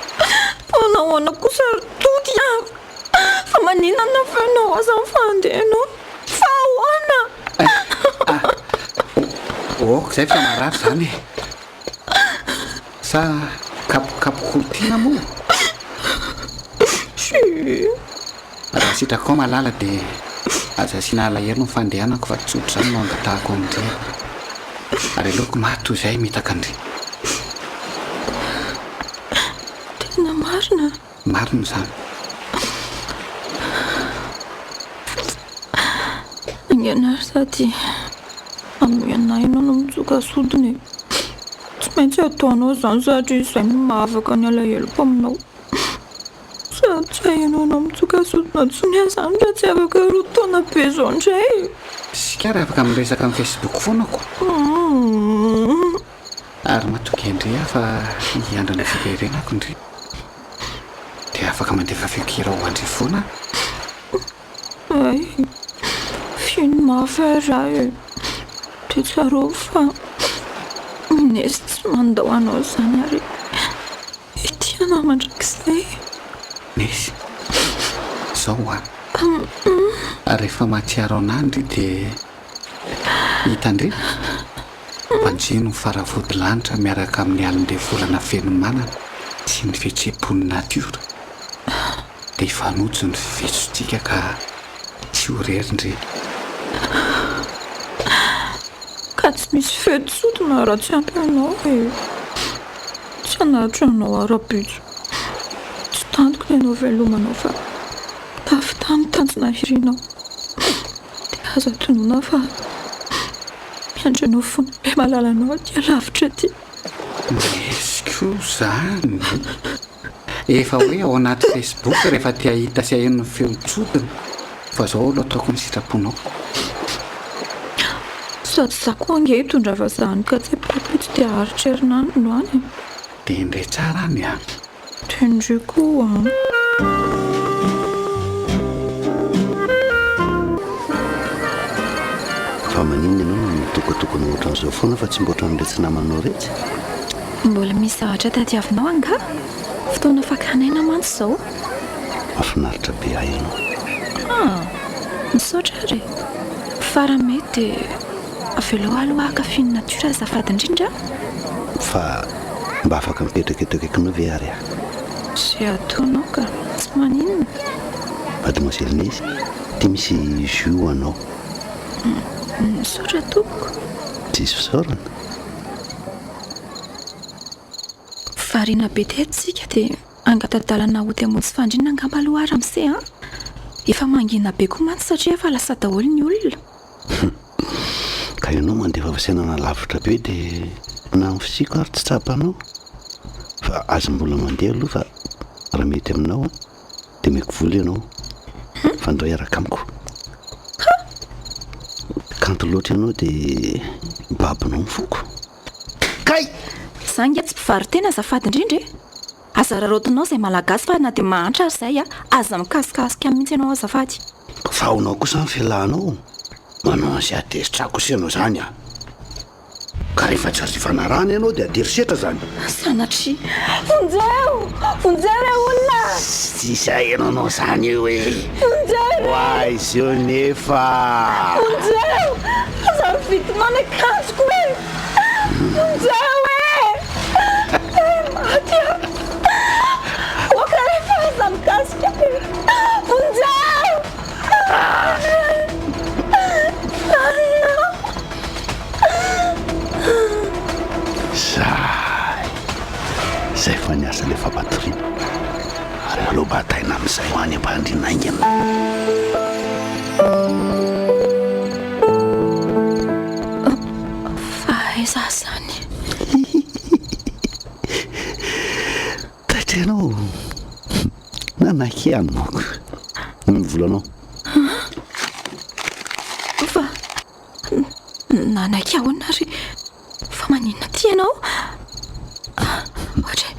Speaker 2: Nahoana kosa tody fa maninana fenao aza mifandehanao fa ahoana?
Speaker 3: Zay fa marary zany e. Sa kapokapokortiana moa? Raha sitraka ao malala dia aza asiana alahelo ny fandehanako fa tsotra zany no angatahako amindry ary aleoko maty toy izay mitaka andry.
Speaker 2: Tena marina.
Speaker 3: Marina zany.
Speaker 2: Angenary sady amianay ianao no mitsoka sodiny. Tsy maintsy ataonao izany satria izay no mahavaka ny alahelo aminao. Sady tsy hainao no mitsoka sodina tsony azany ka tsy afaka roa taona be zao indray.
Speaker 3: Sikara afaka miresaka amin'ny Facebook foanako. Ary matoky indri fa hiandrana fiverenako indri dia afaka mandefa fikira ho andry foana.
Speaker 2: Ay, fino mafara e. Dia tsaro fa nesy tsy mandao anao zany ary itiana mandrakizay.
Speaker 3: Nisy zao rehefa mahatsiaro anandry dia hitandry mpanjino faravody lanitra miaraka amin'ny alindray volana feno manana tsy ny fihetseham-pony natiora dia ifanojo ny fihetsontsika ka tsy ho rerindre
Speaker 2: ka tsy misy fetsotona raha tsy ampy anao tsy anatro anao ara-pitso tsy tantoko ny anao velomanao fa tafitany tanjona hirinao dia aza tonoana fa miandry anao fona be malalanao dia lavitra ty
Speaker 3: esiko zany efa hoe ao anaty Facebook rehefa tia hita sy aheno ny feotsodina fa zao olo ataoko ny sitraponao
Speaker 2: sady zako ange hitondra vazahany ka tsy papitsy dia haritra herinany no any
Speaker 3: dia indray tsara any a
Speaker 2: tendry koa
Speaker 7: fa maninona ianao no mitokotokona ohatran'izao foana fa tsy mboatra niretsy namanao retsy
Speaker 2: mbola misy zavatra tadiavinao anga fotoana fakanaina mantsy izao
Speaker 7: mahafinaritra be ahy ianao
Speaker 2: misaotra re faramety dia avelao aloha akafiny natiora azafady indrindra
Speaker 7: fa mba afaka mipetraka eto akaikinao ve ary ahy
Speaker 2: zay ataonao ka tsy maninona
Speaker 7: mademoiselle Nizy tia misy jus anao
Speaker 2: misaotra tompoko
Speaker 7: tsisy fisaorana
Speaker 2: variana be teatsika dia angatadalana ho dia motsy fandrina angamba aloha ary amse efa mangina be koa mantsy satria efa lasa daholo ny olona
Speaker 7: ka ianao mandefa vasainana lavitra be dia na ny fisiko ary tsy tsapanao fa azy mbola mandeha aloha fa raha mety aminao dia meko vola ianao fa ndray araka amiko kanto loatra ianao dia babinao mifoko kay
Speaker 2: zange tsy mpivary tena azafady indrindra aza rarotinao izay malagasy fa na dia mahantra ary izay aza mikasikasika mihitsy ianao azafady
Speaker 7: fa honao kosa ny fialahnao manao an'izay atezitra kosa ianao zany ka rehefa tsy azo ifanarahana ianao dia aterisetra zany
Speaker 2: sanatry vonjeo re olona
Speaker 7: tsy izay ianao zany eo hoe oa izy eo nefa
Speaker 2: vonjeo aza mivitinao ny akanjoko hoe vonjeo maty oka rehefa aza mikasika vonjeo
Speaker 7: zay fa niasa le fampatoriana ary aloha bataina amin'izay ho any ampandrina aingana
Speaker 2: fa aiza zany
Speaker 7: taitranao nanaky ihany moko mivolanao
Speaker 2: fa nanaky ahoana ary fa maninona ty ianao ohatra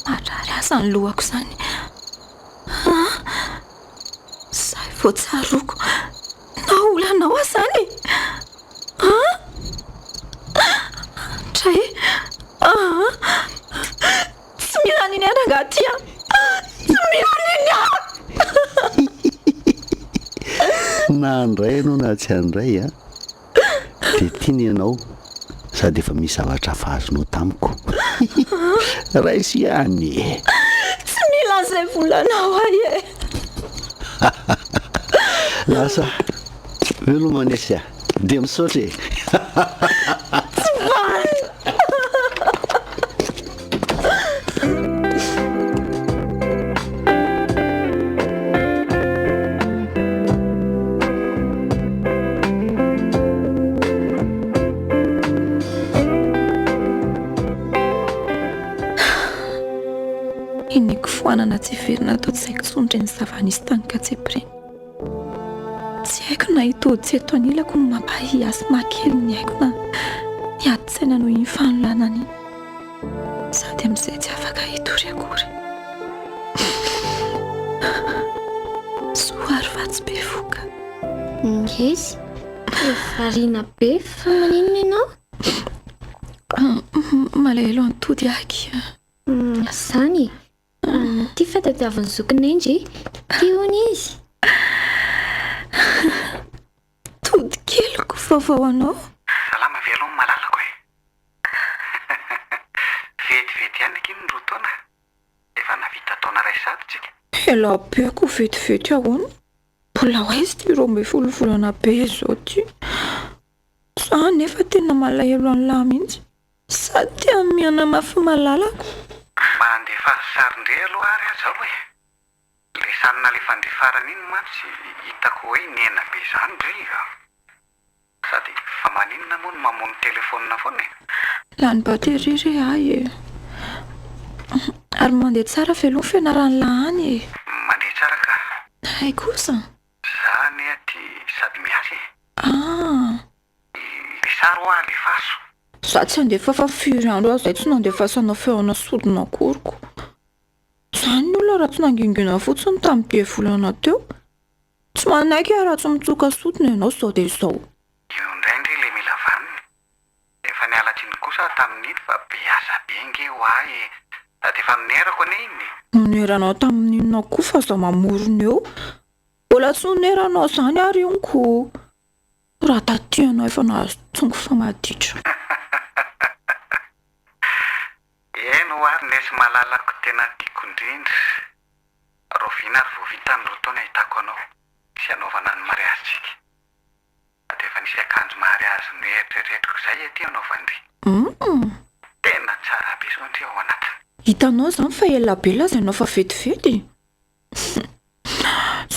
Speaker 2: marary aza ny lohako zany zay voatsaroako na olanao aho zany tray tsy mila niny anangaty tsy mila niny
Speaker 7: na andray ianao na tsy andray dia tiany ianao sady efa misy zavatra fahazonao tamiko raisy ihany
Speaker 2: tsy mila zay volanao ahy
Speaker 7: lasa velomanesy dia misaotra
Speaker 2: tsy vany iniko foanana tsy verina atao tsy haiko tsondry ny zava-misy tany ka tsy preny tsy haiko na hitody tsy eto anilako no mampahiasy makely ny haiko na ny adi-tsaina no iny fanolanana iny sady amin'izay tsy afaka hitory akory soary vatsy be voka
Speaker 4: ngezy variana be fa maninona ianao
Speaker 2: malahelo antody aky
Speaker 4: zany ty fatadiaviny zokinendry tiony izy
Speaker 2: tody keloko vaovao anao
Speaker 3: salama velony malalako e vetivety ihany zadotsika.
Speaker 2: ela be ko vetivety ahoana mbola hoaizy ty ro mbe folovolana be zao ty za nefa tena malahelo an'lahy mihitsy sady tia miana mafy malalako
Speaker 3: mandefa sarindre aloha ary aza hoe le sarina le fandrefarana iny mantsy hitako hoe nena be zany driva sady fa maninona moa no mamono telefonina foana
Speaker 2: lany batery re ay ary mandeha tsara velony fianarany lahany
Speaker 3: mandeha tsara ka
Speaker 2: ay kosa
Speaker 3: zany aty sady miasy le saro a le faso
Speaker 2: za tsy andefa fa firy andro aho zay tsy nandefasanao feona sodina koriko zany ny olona raha tsy nangingina fotsiny tamin'ity volana teo tsy manaiky raha tsy mitsoka sodina ianao sao dia izao
Speaker 3: io indraindray le mila vaniny efa nialatsiny kosa tamin'iny fa be asa be nge ho ahy sady efa minerako ane iny
Speaker 2: mineranao tamin'inona koa fa za mamorona eo mbola tsy mineranao zany ary onko raha tatianao efa nahazo tsongo famaditra
Speaker 3: eno ary nesy malalako tena tiako indrindra rovina ary vovita ny rotaona hitako anao sy anaovana ny mariazitsika sady efa nisy akanjo mariazy no eritreretriko izay ety anaovandry tena tsara be zao ndre ao anaty
Speaker 2: hitanao zany fa ela be laza ianao fa vetivety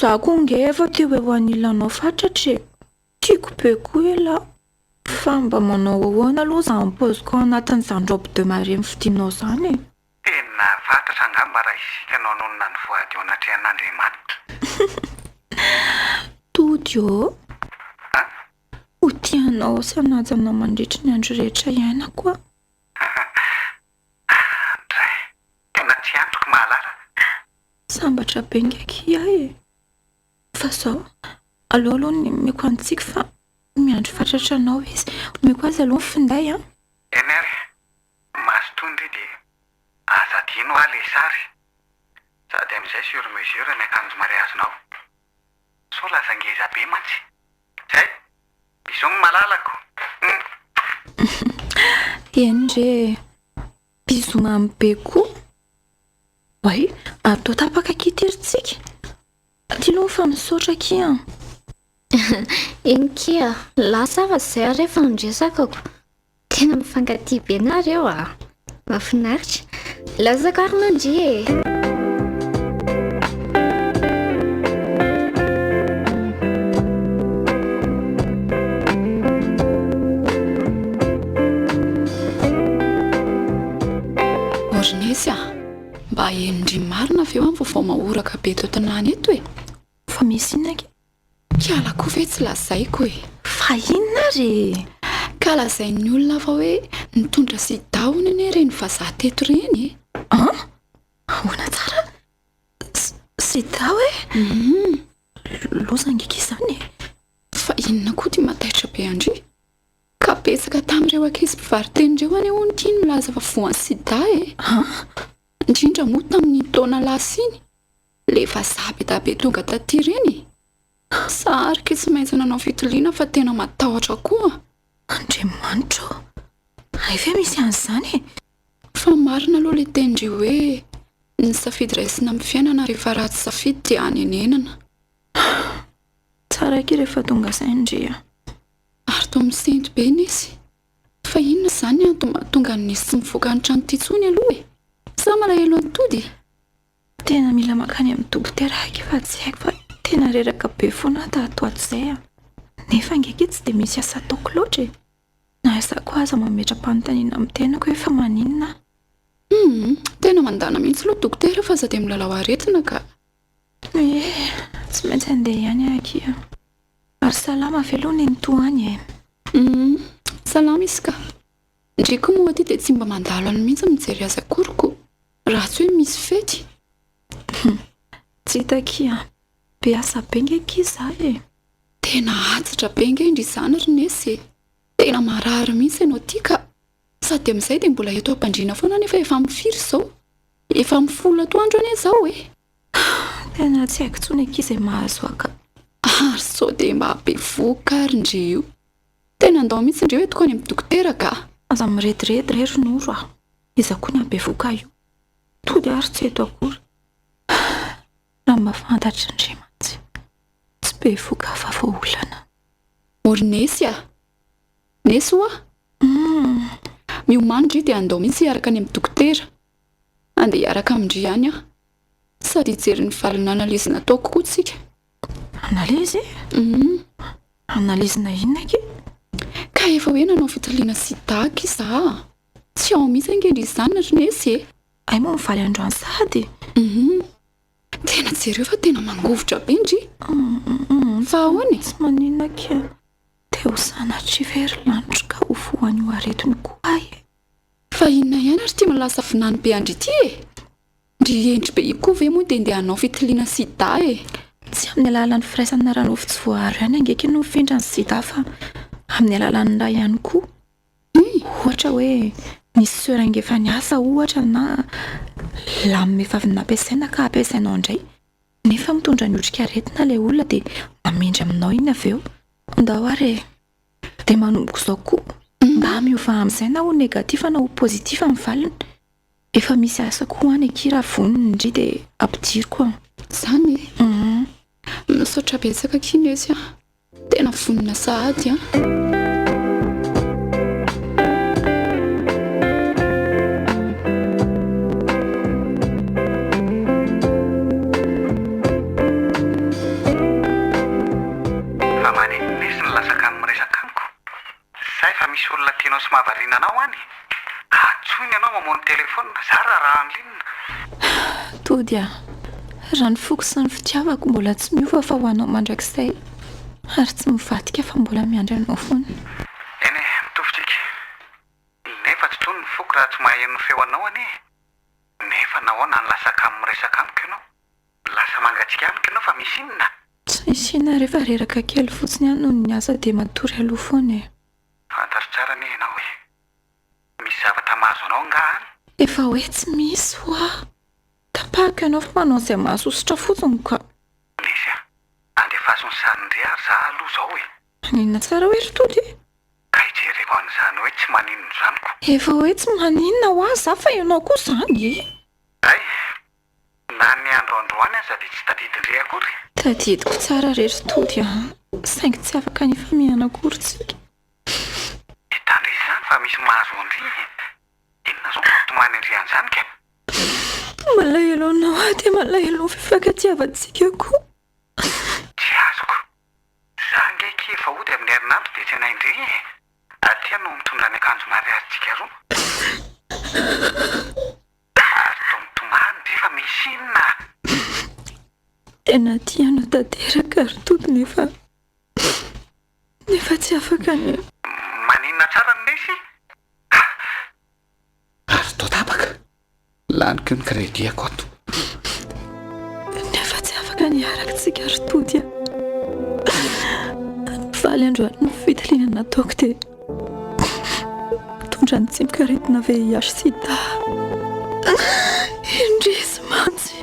Speaker 2: za koa nge efa teo hoe ho anilanao fatratre tiako be koa ela fa mba manao ahoana aloha za mipoziko ao anatin'izany robe de mariée mifidianao zany
Speaker 3: tena fantatra angamba raha isikanao nonona ny voady eo anatrehan'Andriamanitra
Speaker 2: tody o ho tianao sanajana mandritry ny andro rehetra iaina koa
Speaker 3: ndray tena tsy antroko mahalara
Speaker 2: sambatra be ngeky ahy fa zao aloha ny meko antsika fa miandro fatratra anao izy meko azy aloha finday
Speaker 3: eny ary masotondry dia asa tiano a le sary sady amin'izay sur mesure ny akanjo mariazinao so lazangeza be mantsy zay bizao ny malalako
Speaker 2: endre biso mamy be koa way atao tapaka kiteritsika ty loha fa misaotra kia
Speaker 4: iny kia lasa fa zay rehefa mindresakako tena mifankatia be nareo mahafinaritra lazako ary mandry
Speaker 5: Ornesy mba endry marina aveo amin'ny vaovao mahoraka be teo tanàna eto
Speaker 2: fa misy inaka
Speaker 5: kialako ve tsy lazaiko
Speaker 2: fa inona re
Speaker 5: ka lazain'ny olona fa hoe nitondra sida hono ane reny vazaha teto reny
Speaker 2: ahoana tsara sida hoe lozangika izany
Speaker 5: fa inona koa ty mataitra be andry ka betsaka tamin'ireo ankizy mpivaritenindreo any hono tiany milaza fa voan'ny sida indrindra moa tamin'ny taona lasa iny le vazaha be da be tonga taty reny sarika tsy maintsy nanao fitiliana fa tena matahotra koa
Speaker 2: Andriamanitra ay ve misy an'izany
Speaker 5: fa marina aloha le tendry hoe ny safidy raisina amin'ny fiainana rehefa ratsy safidy dia any anenana
Speaker 2: tsara ky rehefa tonga izay ndrea
Speaker 5: ary to misento be nisy fa inona zany tonga nisy tsy mivoaka ny trano titsony aloha sa malahelo antody
Speaker 2: tena mila makany amin'ny dokotera haky fa tsy haiko fa tena reraka be foana tahatoato izay nefa ngeky tsy dia misy asa ataoko loatra na iza koa aza mametra-panontaniana amin'ny tenako hoe fa maninona
Speaker 5: tena mandana mihitsy loha dokotera fa za dia milalao aretina ka
Speaker 2: tsy maintsy andeha ihany aky ary salama velony nytoany
Speaker 5: salama izy ka ndreko moa ty dia tsy mba mandalo any mihitsy mijery aza koroko raha tsy hoe misy fety
Speaker 2: tsy hitakia be asa be ngeky iza
Speaker 5: tena atsatra be nge indry izany rinesy tena marary mihitsy ianao ty ka sady amin'izay dia mbola eto ampandriana foana nefa efa mifiry izao efa mifolo atoandro ane izao
Speaker 2: tena tsy haiko tsony aky izay mahazo aka
Speaker 5: ary sao dia mba be voka ary ndreo tena andao mihitsy ndreo etoko any amin'ny dokotera ka
Speaker 2: aza mirediredy re ronoro iza koa ny abe voka io tody ary tsy eto akory mba fantatry Andriamantsy tsy be voka favaolana.
Speaker 5: Ornesy a nesy oa miomandry dia andao mihitsy hiaraka any amin'ny dokotera andeha hiaraka amindry ihany a sady hijery ny valina analizy nataoko koa tsika.
Speaker 2: Analizy? Analizina inona ke?
Speaker 5: Ka efa hoe nanao fitaliana sida iza tsy ao mihitsy angery izany Ornesy e.
Speaker 2: Ay moa mivaly androany sady.
Speaker 5: Tena jereo fa tena mangovotra be ndry. Fa ahoana
Speaker 2: tsy maninona ke teo sanatry verylanitra ka ho foany ho aretiny koa e.
Speaker 5: Fa inona ihany ary tia malasa finany be andry ity e. Ndry endry be koa ve moa dia hanao fitaliana sida e.
Speaker 2: Tsy amin'ny alalan'ny firaisana ranofo tsy voaharo ihany angeky no mifindra ny sida fa amin'ny alalan'ny ray ihany koa. Ohatra hoe misy sorangefa ny asa ohatra na lamy efa avy nampiasaina ka ampiasainao indray nefa mitondra ny otrika aretina ilay olona dia mamindry aminao iny avy eo. Ndao ary dia manomboka izao koa mba miova amin'izay na ho negativa na ho pozitiva amin'ny valiny. Efa misy asa koa any akira voniny indry dia ampidiry koa.
Speaker 5: Zany e. Misaotra betsaka kinesy a. Tena vonina sahady a.
Speaker 3: Misy olona tianao sy mahavariana anao any. Atsoiny ianao mamono telefona zara raha anlinina.
Speaker 2: Tody a, raha ny foko sy ny fitiavako mbola tsy miova fa ho anao mandrakizay ary tsy mivadika fa mbola miandry anao foana.
Speaker 3: Eny mitovitsika. Nefa tsy toy ny foko raha tsy maheno ny feo anao anie. Nefa nahoana ny lasaka amin'ny resaka amiko ianao. Lasa mangatsika amiko ianao fa misy inona.
Speaker 2: Tsy misy inona rehefa reraka kely fotsiny ihany noho ny asa dia matory aloha foana e.
Speaker 3: Fantaro tsara ne ianao hoe misy zavatra mahazo anao angahany.
Speaker 2: Efa hoe tsy misy hoa. Tapahako ianao fa manao izay mahasositra fotsiny ka.
Speaker 3: Nisy andefaso ny sanindry ary za aloha zao e.
Speaker 2: Maninona tsara hoe ry Tody?
Speaker 3: Ka hijereko an'izany hoe tsy maninona zaniko.
Speaker 2: Efa hoe tsy maninona hoa za fa ianao koa izany.
Speaker 3: Ay, na ny androandroany aza dia tsy tadidindry akory.
Speaker 2: Tadidiko tsara rery Tody a. Saingy tsy afaka nefa mihana akory tsika.
Speaker 3: Hitandry izany fa misy mahazo andry. Inona zao mampitomany andry an'izany ka?
Speaker 2: Malahelo anao aho dia malahelo ny fifankatiavantsika koa.
Speaker 3: Tsy azoko. Za ngeky efa hody amin'ny herinandro dia tsy anaindry e. Aty no mitondra ny akanjo mariazintsika roa. Ary tomitomany ndry fa misy inona.
Speaker 2: Tena tianao tanteraka ry Tody nefa tsy afaka ny.
Speaker 3: Maninona tsara ny nesy? Ary to tapaka. Laniko ny krediako ato.
Speaker 2: Nefa tsy afaka ny arakitsika ry Tody a. Valy androany ny fitaliana nataoko dia mitondra ny tsimikaretina VIH sida. Indrisy mantsy.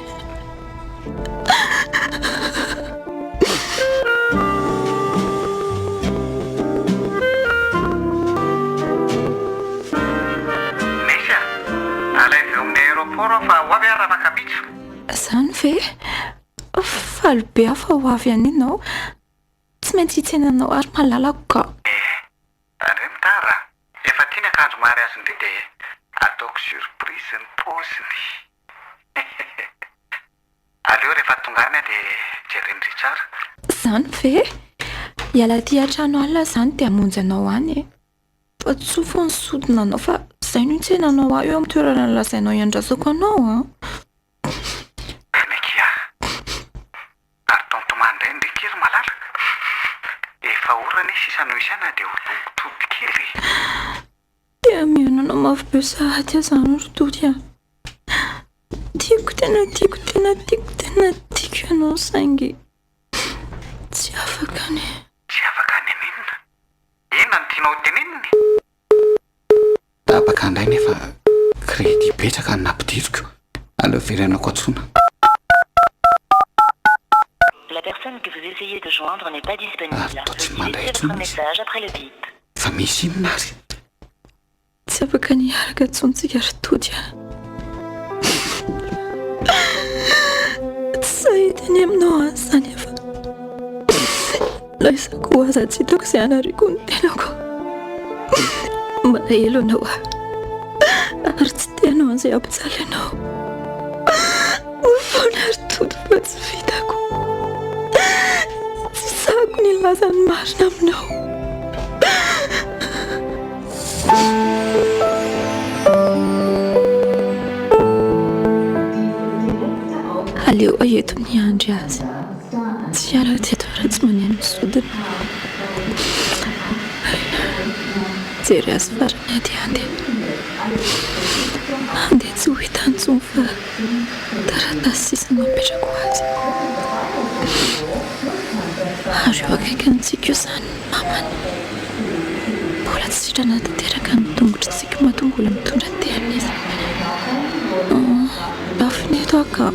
Speaker 3: Nesy alaivo eo amin'ny aéroport fa ho avy ary afaka bitso.
Speaker 2: Zany ve? Faly be aho fa ho avy any ianao. Tsy maintsy hitsenanao ary malalako ka.
Speaker 3: Andre mitara. Efa tiany akanjo mariazy indray dia ataoko surprise ny paoziny. Aleo rehefa tonga any dia jerendry tsara.
Speaker 2: Zany ve? Hiala aty an-trano alina zany dia hamonjy anao any. Fa tsoa foana sodina anao fa izay no hitsenanao aho eo amin'ny toerana lazainao iandrasako anao a.
Speaker 3: Nekia. Ary tontomany indray ndray kely malala. Efa orana sisa no isana dia ho tongotrody kely.
Speaker 2: Dia mihainanao mafy be sahady azany ry Tody a. Tiako tena tiako ianao saingy tsy afaka ny.
Speaker 3: Tsy afaka ny ninona. Inona no tianao teneniny? Tapaka indray nefa kredi betsaka ny nampidiriko. Aleo verenako atsona.
Speaker 8: La personne que vous essayez de joindre n'est pas disponible. Veuillez laisser votre message après le bip.
Speaker 3: Fa misy inona ary?
Speaker 2: Tsy afaka ny araka tsontsika ry Tody a. Tsy teny aminao any izany efa laisako aza tsy hitako izay anareko ny tenako mba elo anao ary tsy tenao an'izay ampijaly anao fonary toto fa tsy vitako tsy sahako ny laza ny marina aminao aleo aeto ny andry azy tsy ara-teto raha tsy maneno misodina jery azy farany ady andeha tsy ho hitantsony fa taratasy sisiny mapetrako azy ary eo akaiky antsika io izany mamany mbola tsy sitrana tanteraka ny tongotritsika mahatongola mitondra tena izy bafineto aka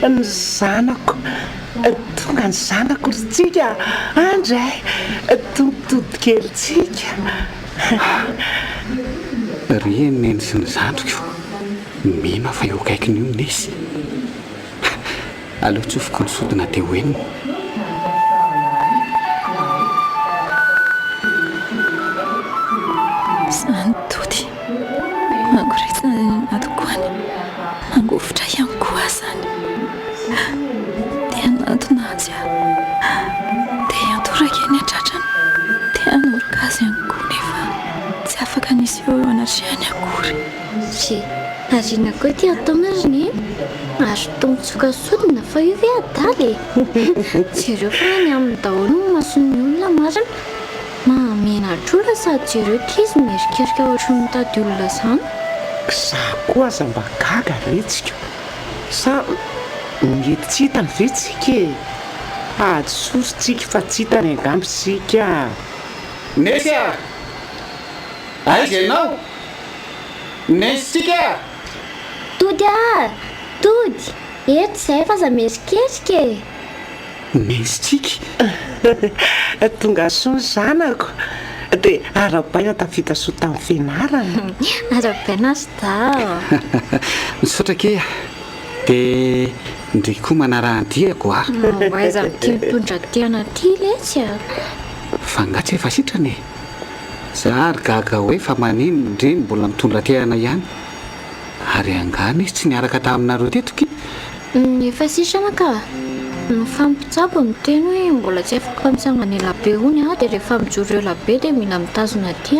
Speaker 6: ny zanako tonga ny zanako rytsika andray tontodikelytsika
Speaker 3: reneny sy ny zandriko mino fa eo akaiky ny io nisy aleo tsofoko ny sodina teo eniny
Speaker 2: zany tody mangoretsina atokoany mangofotra ihany koa zany dia anatona azy dia antoraka eny atratrany dia anorika azy ihany koa nefa tsy afaka nisy eo anatrehany akory
Speaker 4: sy arina koa ty ataona ry ny ary tombotsoka sodina fa io ve adaly jereo fa ny amin'ny daholo no mason'ny olona marina mahamenatr'olona sady jereo ty izy mierikerika ohatry ny tady olona zany
Speaker 6: za koa aza mba gaga retsika sa mety tsy hitany vetsika ady sorytsika fa tsy hitany angamby sika
Speaker 3: nesy aiza ianao nesitsika
Speaker 4: tody tody eto izay fa za miesikesika
Speaker 3: nesitsika
Speaker 6: tonga sony zanako dia arabaina tafita so tamin'ny fianarana
Speaker 4: arabaina azy dao
Speaker 3: misaotra ke dia ndry koa manarahandiako
Speaker 4: aiza mity mitondra tiana ty letsy
Speaker 3: fa ngatsy efa sitrany za ary gaga hoe fa manino ndreny mbola mitondra tiana ihany ary angany izy tsy niaraka taminareo tetoky
Speaker 4: efa sitrana ka mifampitsabo ny teny hoe mbola tsy afaka misangana elabe ony dia rehefa mijoro eo elabe dia mila mitazona ty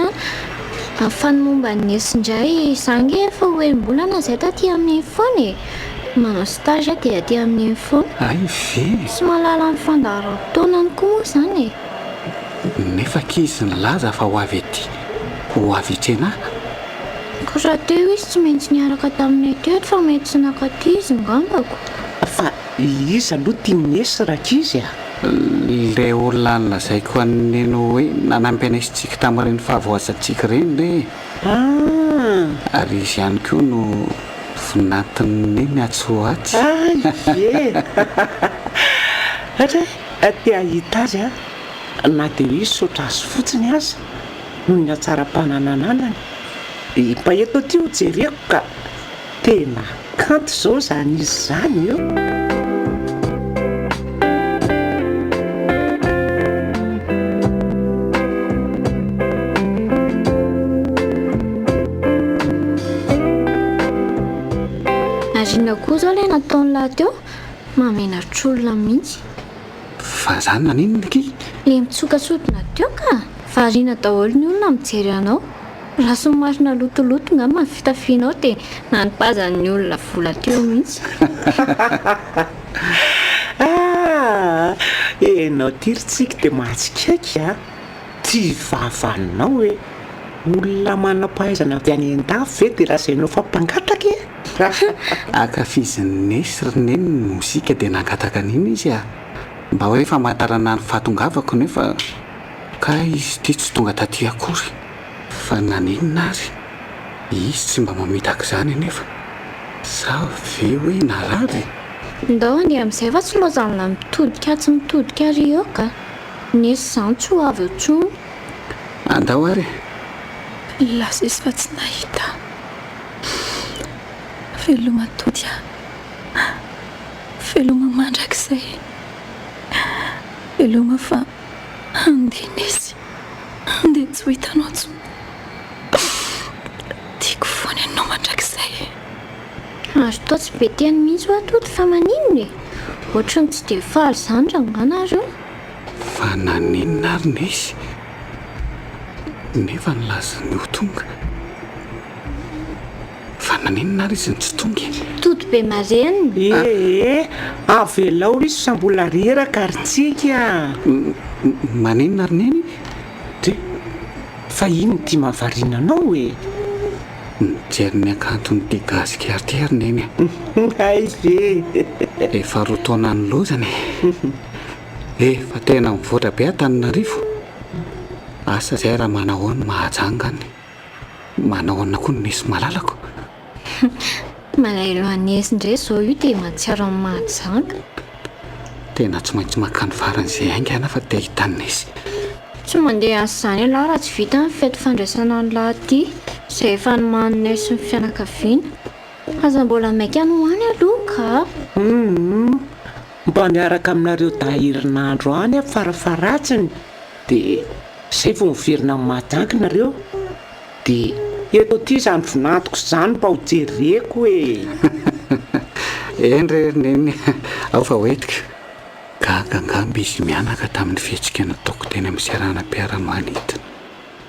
Speaker 4: fa ny momba nesindray zangy efa hoe mbolana zay taty amin'ny fony manao stage dia aty amin'ny fony
Speaker 3: ay ve
Speaker 4: sy malala ny fandaharam-taonany koa moa zany
Speaker 3: nefa kizy ny laza fa ho avy ety ho avy itrena
Speaker 4: ko raha teo izy tsy maintsy niaraka taminay teto fa mety sy nakaty izy ngambako
Speaker 6: fa izy aloha tianesy rakizy
Speaker 3: ilay olona nylazaiko aneno hoe nanampy anaisytsika tamin'ireny fahavoazatsika reny re ary izy ihany koa no vinatiny miatsoatsy
Speaker 6: tia hita azy na dia izy sotra azy fotsiny azy noho ny atsara-pananananany mpaheto ty ho jereko ka tena kanto izao zany izy zany eo
Speaker 4: arina koa zao ilay nataony lahy teo mamenatr'olona mihitsy
Speaker 3: fa zany naninona ky
Speaker 4: le mitsokasodina teo ka variana daholo ny olona mijery anao raha somarina lotoloto nga mafitafianao dia nanipazan'ny olona vola teo mihitsy
Speaker 6: enao tiritsika dia mahatsikaiky ty vavanao hoe olona manam-pahaizana avy any an-dafy ve dia raha zaynao fa mpangataka
Speaker 3: akafizin'ny nesy roneny ny mozika dia nangataka an'iny izy mba hoe famantarana ny fahatongavako nefa ka izy ty tsy tonga taty akory fa naninona azy izy tsy mba mamitaka izany nefa za ve hoe narary
Speaker 4: ndao andeha amin'izay fa tsy loazanona mitodika tsy mitodika ary eo ka nisy zany tsy ho avy eo tsony
Speaker 3: andao ary
Speaker 2: lasa izy fa tsy nahita veloma tody veloma mandrakizay veloma fa andeha nisy andeha tsy ho hitanao tsony tiako foana ianao mandrakizay
Speaker 4: azo tao tsy be tiany mihitsy ho atody fa maninona ohatra ny tsy dia faly zany ranganareo
Speaker 3: fa naninona ary nisy nefa nilaza ny ho tonga fa naninona ary izy ny tsy tonga
Speaker 4: tody be marenina
Speaker 6: avelao izy sambola reraka ary tsika
Speaker 3: maninona ary neny
Speaker 6: de fa iny ty mahavarinanao e
Speaker 3: nijery ny akantony ty gasikary ty ary neny
Speaker 6: aive
Speaker 3: efa roa taona ny lozany fa tena mivoatra be Antananarivo asa zay raha manahoana mahajangany manahoana koa nisy malalako
Speaker 4: malaelo anesy ndray zao io dia mahatsiaro amin'ny mahajanga
Speaker 3: tena tsy maintsy makany faran'izay aingana fa te hitannisy
Speaker 4: tsy mandeha azy zany aloha raha tsy vita ny fety fandraisana ny lahaty izay efa nomaninay sy ny fianakaviana aza mbola maika ny hoany aloha ka
Speaker 6: mba miaraka aminareo daherinandro any farafaratsiny dia izay vao miverina amin'ny mahajangana dia eto ty zany vinantoko zany mba ho jereko e
Speaker 3: endreneny ao fa hoetika gagangamba izy mianaka tamin'ny fihetsika nataoko teny amin'ny seranam-piaramanidina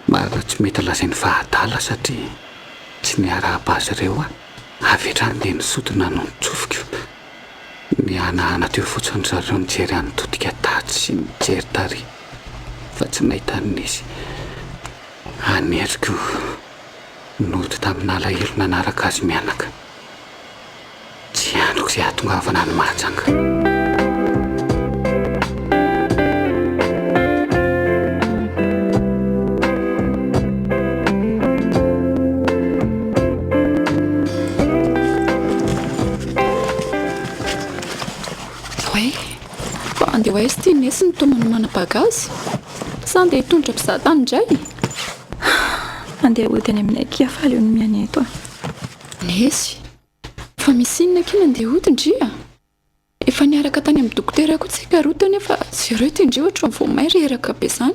Speaker 3: mara tsy mety lazainy fahadala satria tsy niarahaba azy ireo avetrany dia nisotona no nitsofika ny anahana teo fotsiny zareo nijery anytodika tady sy nijery tary fa tsy nahitan'izy aneriko nody tamin'ny alahelo nanaraka azy mianaka tsy androko izay atongavana ny mahajanga
Speaker 5: andeha ho aizy ty nesy ny tomany manabagazy sa andeha hitondra mpizahatany indray
Speaker 2: andeha hodiny amin'ny akiafaly eo ny miany eto
Speaker 5: nesy fa misy inona kina andeha hodindria efa niaraka tany amin'ny dokotera koa tsika rotany efa tsy ireo ty indria ohatra ny vomay reraka be zany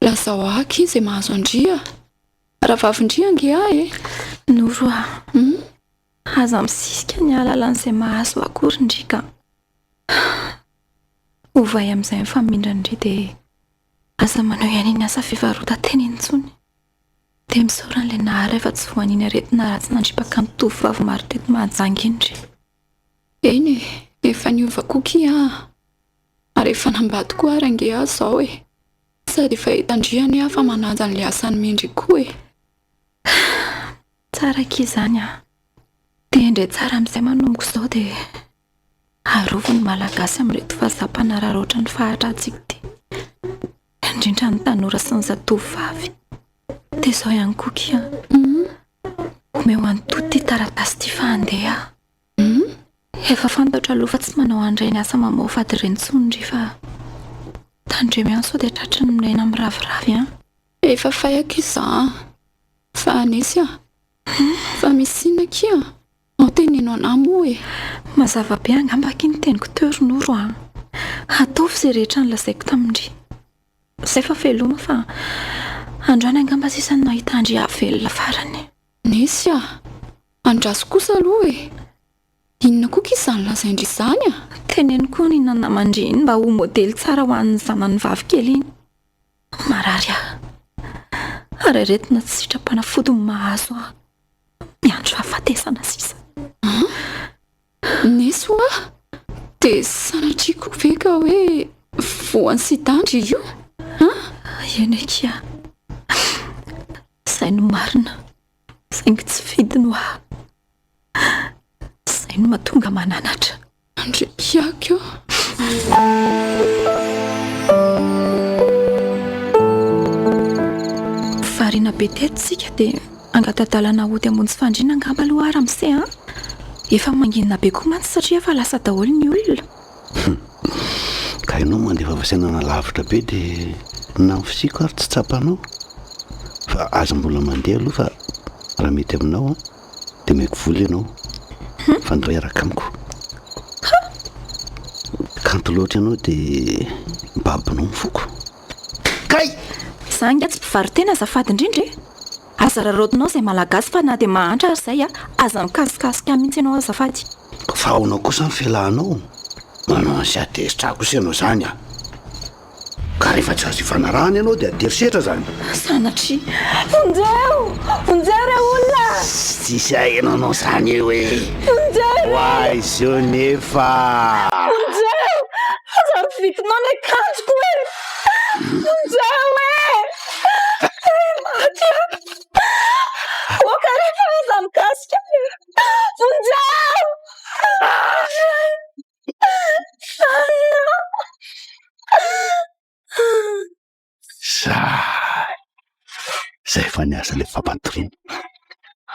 Speaker 5: lazao aky izy mahazo andria raha vavindria ange
Speaker 2: noro aza misisika ny alalan'izay mahazo akorindrika ovay amin'izay mifamindrandry dia aza manao ihany iny asa fivarotan-teny intsony dia misaoran'ilay nahara efa tsy voaniny aretina raha tsy nandripaka ny tovovavy maro teto mahajanga indry
Speaker 5: eny efa niova koky ary efa nambady koa ary ange zao sady efa hitandriany fa mananja n'ilay asany mindry koa
Speaker 2: tsara k'izany dia indray tsara amin'izay manomboka izao dia arovo ny malagasy amin'reto fahazam-panarara oatra ny fahatratsika ty indrindra ny tanora sy ny zatovovavy dia izao ihany koky omeo an'tody ty taratasy ty fa andeha efa fantatra aloha fa tsy manao andray ny asa mamao fady rentsondry fa tandremo ihany sao dia tratra ny minaina amin'ny raviravy
Speaker 5: efa fayaka iza fa anesy fa misy inona kia ao teneno anamo
Speaker 2: mazava be angambaki ny teniko teo ronoro ataovy izay rehetra ny lazaiko tamindry izay fa veloma fa androany angamba sisa ny nahita andry avelona farany
Speaker 5: nesy andraso kosa aloha inona koa k'izany lazaindry izany
Speaker 2: teneny koa ny nanamandriny mba ho modely tsara ho an'ny zanany vavy kely iny marary ary aretina tsy sitrapana-fody ny mahazo miandro fahafatesana sisa
Speaker 5: nesy dia sanatriako veka hoe voany sidandry io
Speaker 2: eny ekia izay no marina saingy tsy vidiny izay no mahatonga mananatra
Speaker 5: andrekiako
Speaker 2: varina be teto sika dia angatadalana ody ambony sy fandriana angamba aloha ary amin'izay efa manginona be koa mantsy satria efa lasa daholo ny olona.
Speaker 7: Ka ianao mandefa vasainana lavitra be dia namfisiako ary tsy tsapanao fa aza mbola mandeha aloha fa raha mety aminao dia maiko vola ianao fa ndray araka amiko. Kanto loatra ianao dia mbabinao mifoko. Kay!
Speaker 2: Za nga tsy mpivarotena azafady indrindra aza rarotinao izay malagasy fa na dia mahantra ary izay aza mikasikasika mihitsy ianao azafady.
Speaker 7: Fa aonao kosa ny fialahanao manao ny sy atezitra kosa ianao zany ka rehefa tsy azo ifanarahana ianao dia aterisetra zany.
Speaker 2: Sanatria onjeo re olona
Speaker 7: tsisy ahenanao zany eo hoe hoay zao nefa
Speaker 2: onjeo aza mivitinao ny akanjoko onjeo maty oka rehefa aza mikasika onjeo
Speaker 7: zay fa niasa le fampantoriana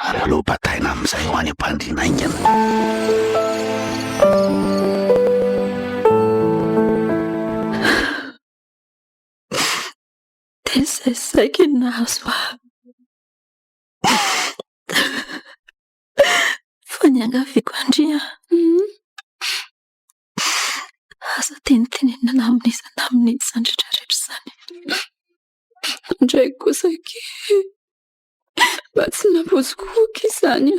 Speaker 7: ary aloha bataina amin'izay ho any am-pandriana ingana.
Speaker 2: dia zay saika nahazo fa niangaviako andria aza tenitenenana amin'izana amin'iny zandretrarehetra zany
Speaker 5: ndray kosake mba tsy nampozikoky izany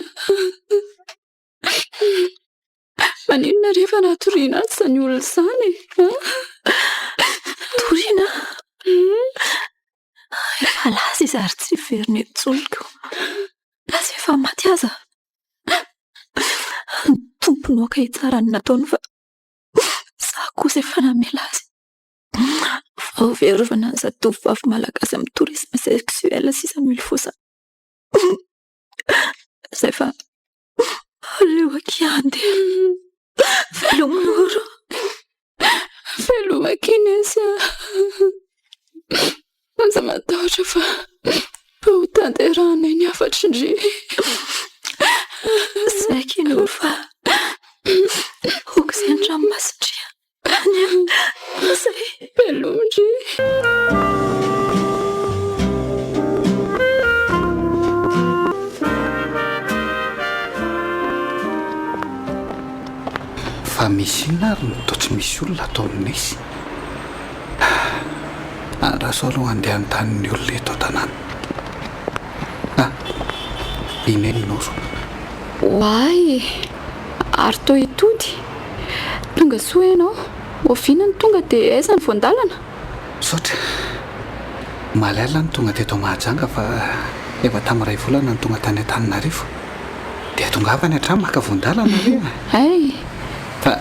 Speaker 5: maninona rehefa natoriana azy zany olona izany
Speaker 2: toriana efa laza izy ary tsy verina etsoloka aza efa maty aza ny tomponao ka hitsara ny nataony fa za kosa efa namela azy vaoverovana ny zatovovavy malagasy amin'ny tourisme sexuel sisa mily fosa zay fa aleoaky andeha velomoro
Speaker 5: velomakiny izy aza matahotra fa ho tanterahana ny afatry indry
Speaker 2: zay kinoro fa okizay andranomasindria zay
Speaker 5: velomindry
Speaker 3: fa misy inona ary no toa tsy misy olona ataonina izy raha sao aloha andeha an-tanin'ny olona eto tanàna inenonao so
Speaker 5: hoay ary to hitody tonga soa ianao ovinany tonga dia aiza ny voandalana
Speaker 3: saotra malaila ny tonga teto mahajanga fa efa tamin'iray volana ny tonga tany an-taninarivo dia tonga avany hatrany maka voandalana
Speaker 5: ay
Speaker 3: fa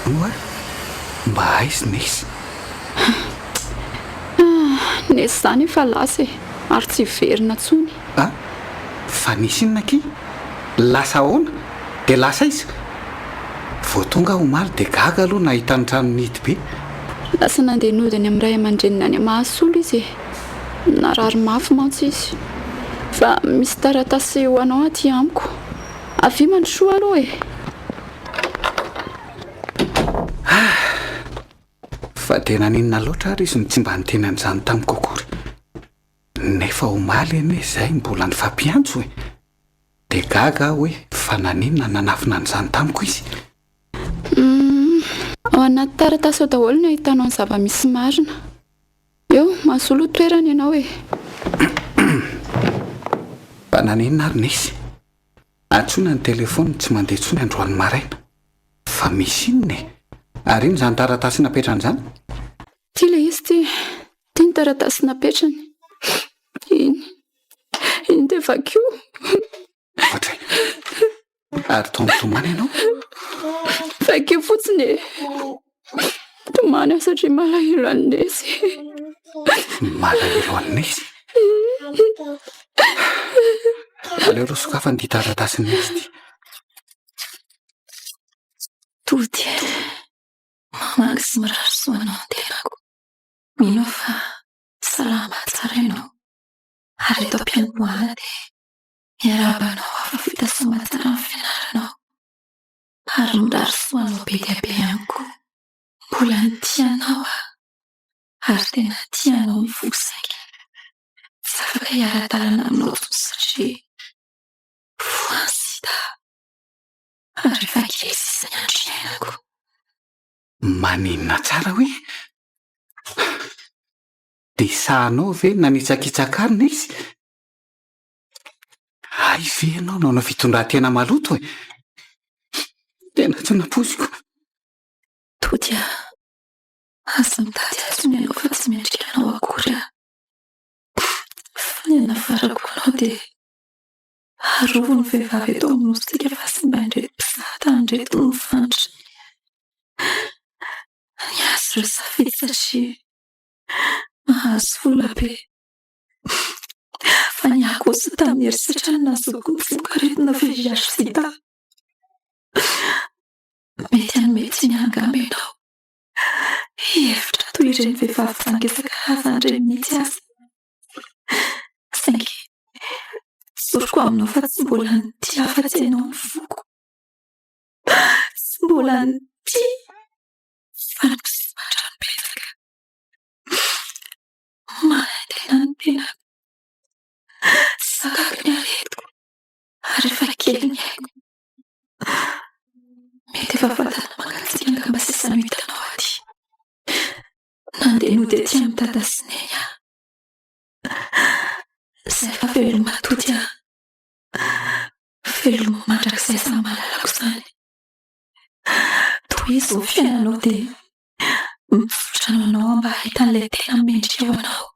Speaker 3: ono mba aizina izy
Speaker 5: nesy zany efa lasa ary tsy verina tsony
Speaker 3: fa nisy inona ki lasa ahoana dia lasa izy vo tonga homaly dia gaga aloha nahita ny trano nity be
Speaker 5: lasa nandeha nodiny amin'ray aman-drenina any mahasolo izy narary mafy mantsy izy fa misy taratasy ho anao aty amiko avy mandrosoa aloha
Speaker 3: fa dia naninona loatra ary izy ny tsy mba niteny an'izany tamiko akory nefa homaly ene izay mbola ny fampiantso dia gaga hoe fa naninona nanafina an'izany tamiko izy
Speaker 5: ao anaty taratasy ao daholo ny ahitanao ny zava-misy marina eo mahasolo toerana ianao
Speaker 3: fa naninona ary nisy antsona ny telefony tsy mandeha tsony androany maraina fa misy inona ary ino zany taratasy napetran'izany
Speaker 5: ty le izy ty ny taratasy napetrany iny dia vakio
Speaker 3: ohatray ary tomany ianao
Speaker 5: vakio fotsiny tomany aho satria malahelo an'nesy
Speaker 3: malahelo an'nesy aleo ro sokafa ny ty taratasy nesy ty
Speaker 2: tody mamaky sy mirary soanao an-tenako mino fa salama tsara ianao ary eto am-piangoana dia miarabanao afa vita sy mahatsara ny fianaranao ary mirary soanao be dia be ihany koa. Mbola ny tianao ary tena tianao mivosaika. Tsy afaka hiara-dalana aminao satria voasita ary efa kely sisa ny andro iainako.
Speaker 3: Maninona tsara hoe de sahanao ve nanitsakitsakana izy? Ay ve ianao nanao fitondran-tena maloto e? Tena tsy naposiko.
Speaker 2: Tody aza mitady atsony ianao fa tsy mendrika anao akory fa ny anafarako anao dia arovo ny vehivavy eto amin'ny nosika fa sy mba ndreto mpisahantany ndreto no mifandry. Ny azo ireo safidy satria mahazo vola be. Fa ny akosa tamin'ny herisetra ny nazoko ny fokaretina vehiazo sita. Mety any mety miangamba ianao hevitra toy ireny vehivavy zangesaka hazan'ireny mihitsy aza. Saingy zoriko aminao fa tsy mbola ny tia afa-tsy ianao ny foko. Tsy mbola ny tia fa ny mpisivatra ny betsaka. Mahaliana ny tenako. Sakako ny aretiko ary efa kely ny haiko. Mety efa fantana mangatsiaka angamba sisa no hitanao aty. Nandeha no dia tia mitady sineny aho. Izay fa veloma Tody veloma mandrakizay sa mahalalako izany. Toy izy ho fiainanao dia mivotrana anao mba hahitan'ilay tena mendrika ao anao.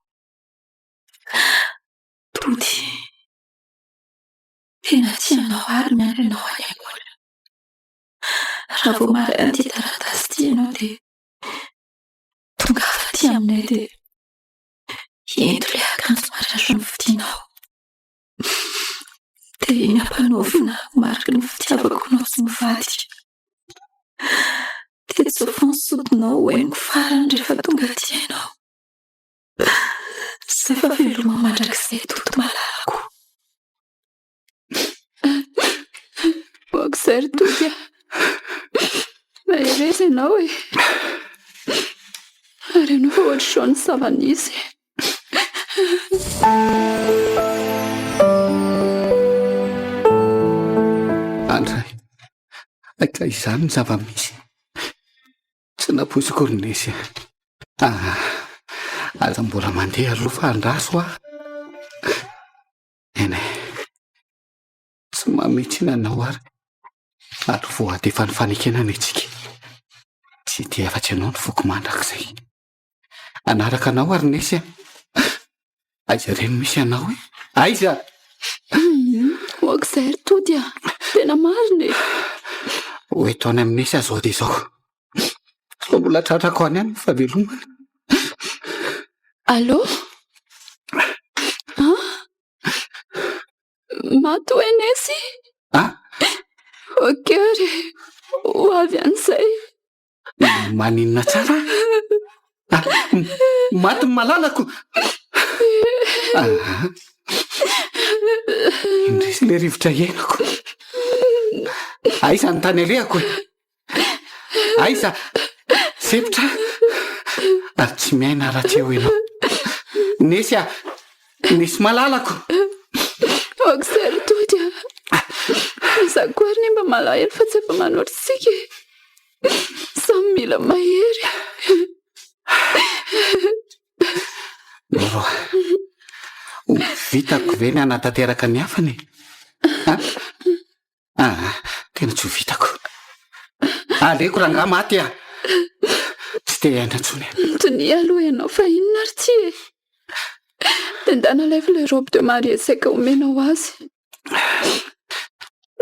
Speaker 2: Tody tena tianao ary miandry anao any angola. Raha vao maray an'ity taratasy ity ianao dia tonga afa-ty aminay dia ento ilay akanjo mariazo ny vidianao. Dia iny ampanaovina mariky ny fitiavako anao sy mivady. Dia tsy ho fansodinao ho haingo farany rehefa tonga aty ianao. Izay fa veloma mandrakizay Tody malalako.
Speaker 5: Hoakizay ry Tody mahereza ianao e. Ary ianao fa ohatra izao ny zava-misy.
Speaker 3: Andray, aika izany ny zava-misy. Tsy naposiko ronesy. Aza mbola mandeha aloha fa andraso aho. Eny tsy mametsina anao ary vao adefa ny fanekenana itsika. Tsy dia efa-tsy ianao ny foko mandrakizay. Anaraka anao ary nesy. Aiza reny misy anao e? Aiza?
Speaker 5: Hoakizay ry Tody tena marina e.
Speaker 3: Ho eto any amin'nesy azo dia izao. Fa mbola tratrako any any fa velomana.
Speaker 5: Allô? Maty hoe nesy? Ok ry ho avy an'izay.
Speaker 3: Maninona tsara? Maty ny malalako. Indrisy ilay rivotra iainako. Aiza ny tany alehako e? Aiza sepitra? Ary tsy miaina raha tsy eo ianao. Nesy nisy malalako.
Speaker 5: Hoakizay ry Tody izaho koa ary ny mba malahelo fa tsy efa manotritsika e. Samy mila mahery.
Speaker 3: Vitako ve ny anatanteraka ny hafany? Tena tsy ho vitako. Aleko raha ngah maty aho. Tsy te haina intsony.
Speaker 5: Tony aloha ianao fa inona ary ty e? Tendana leva ilay robe de mariée saika omenao azy.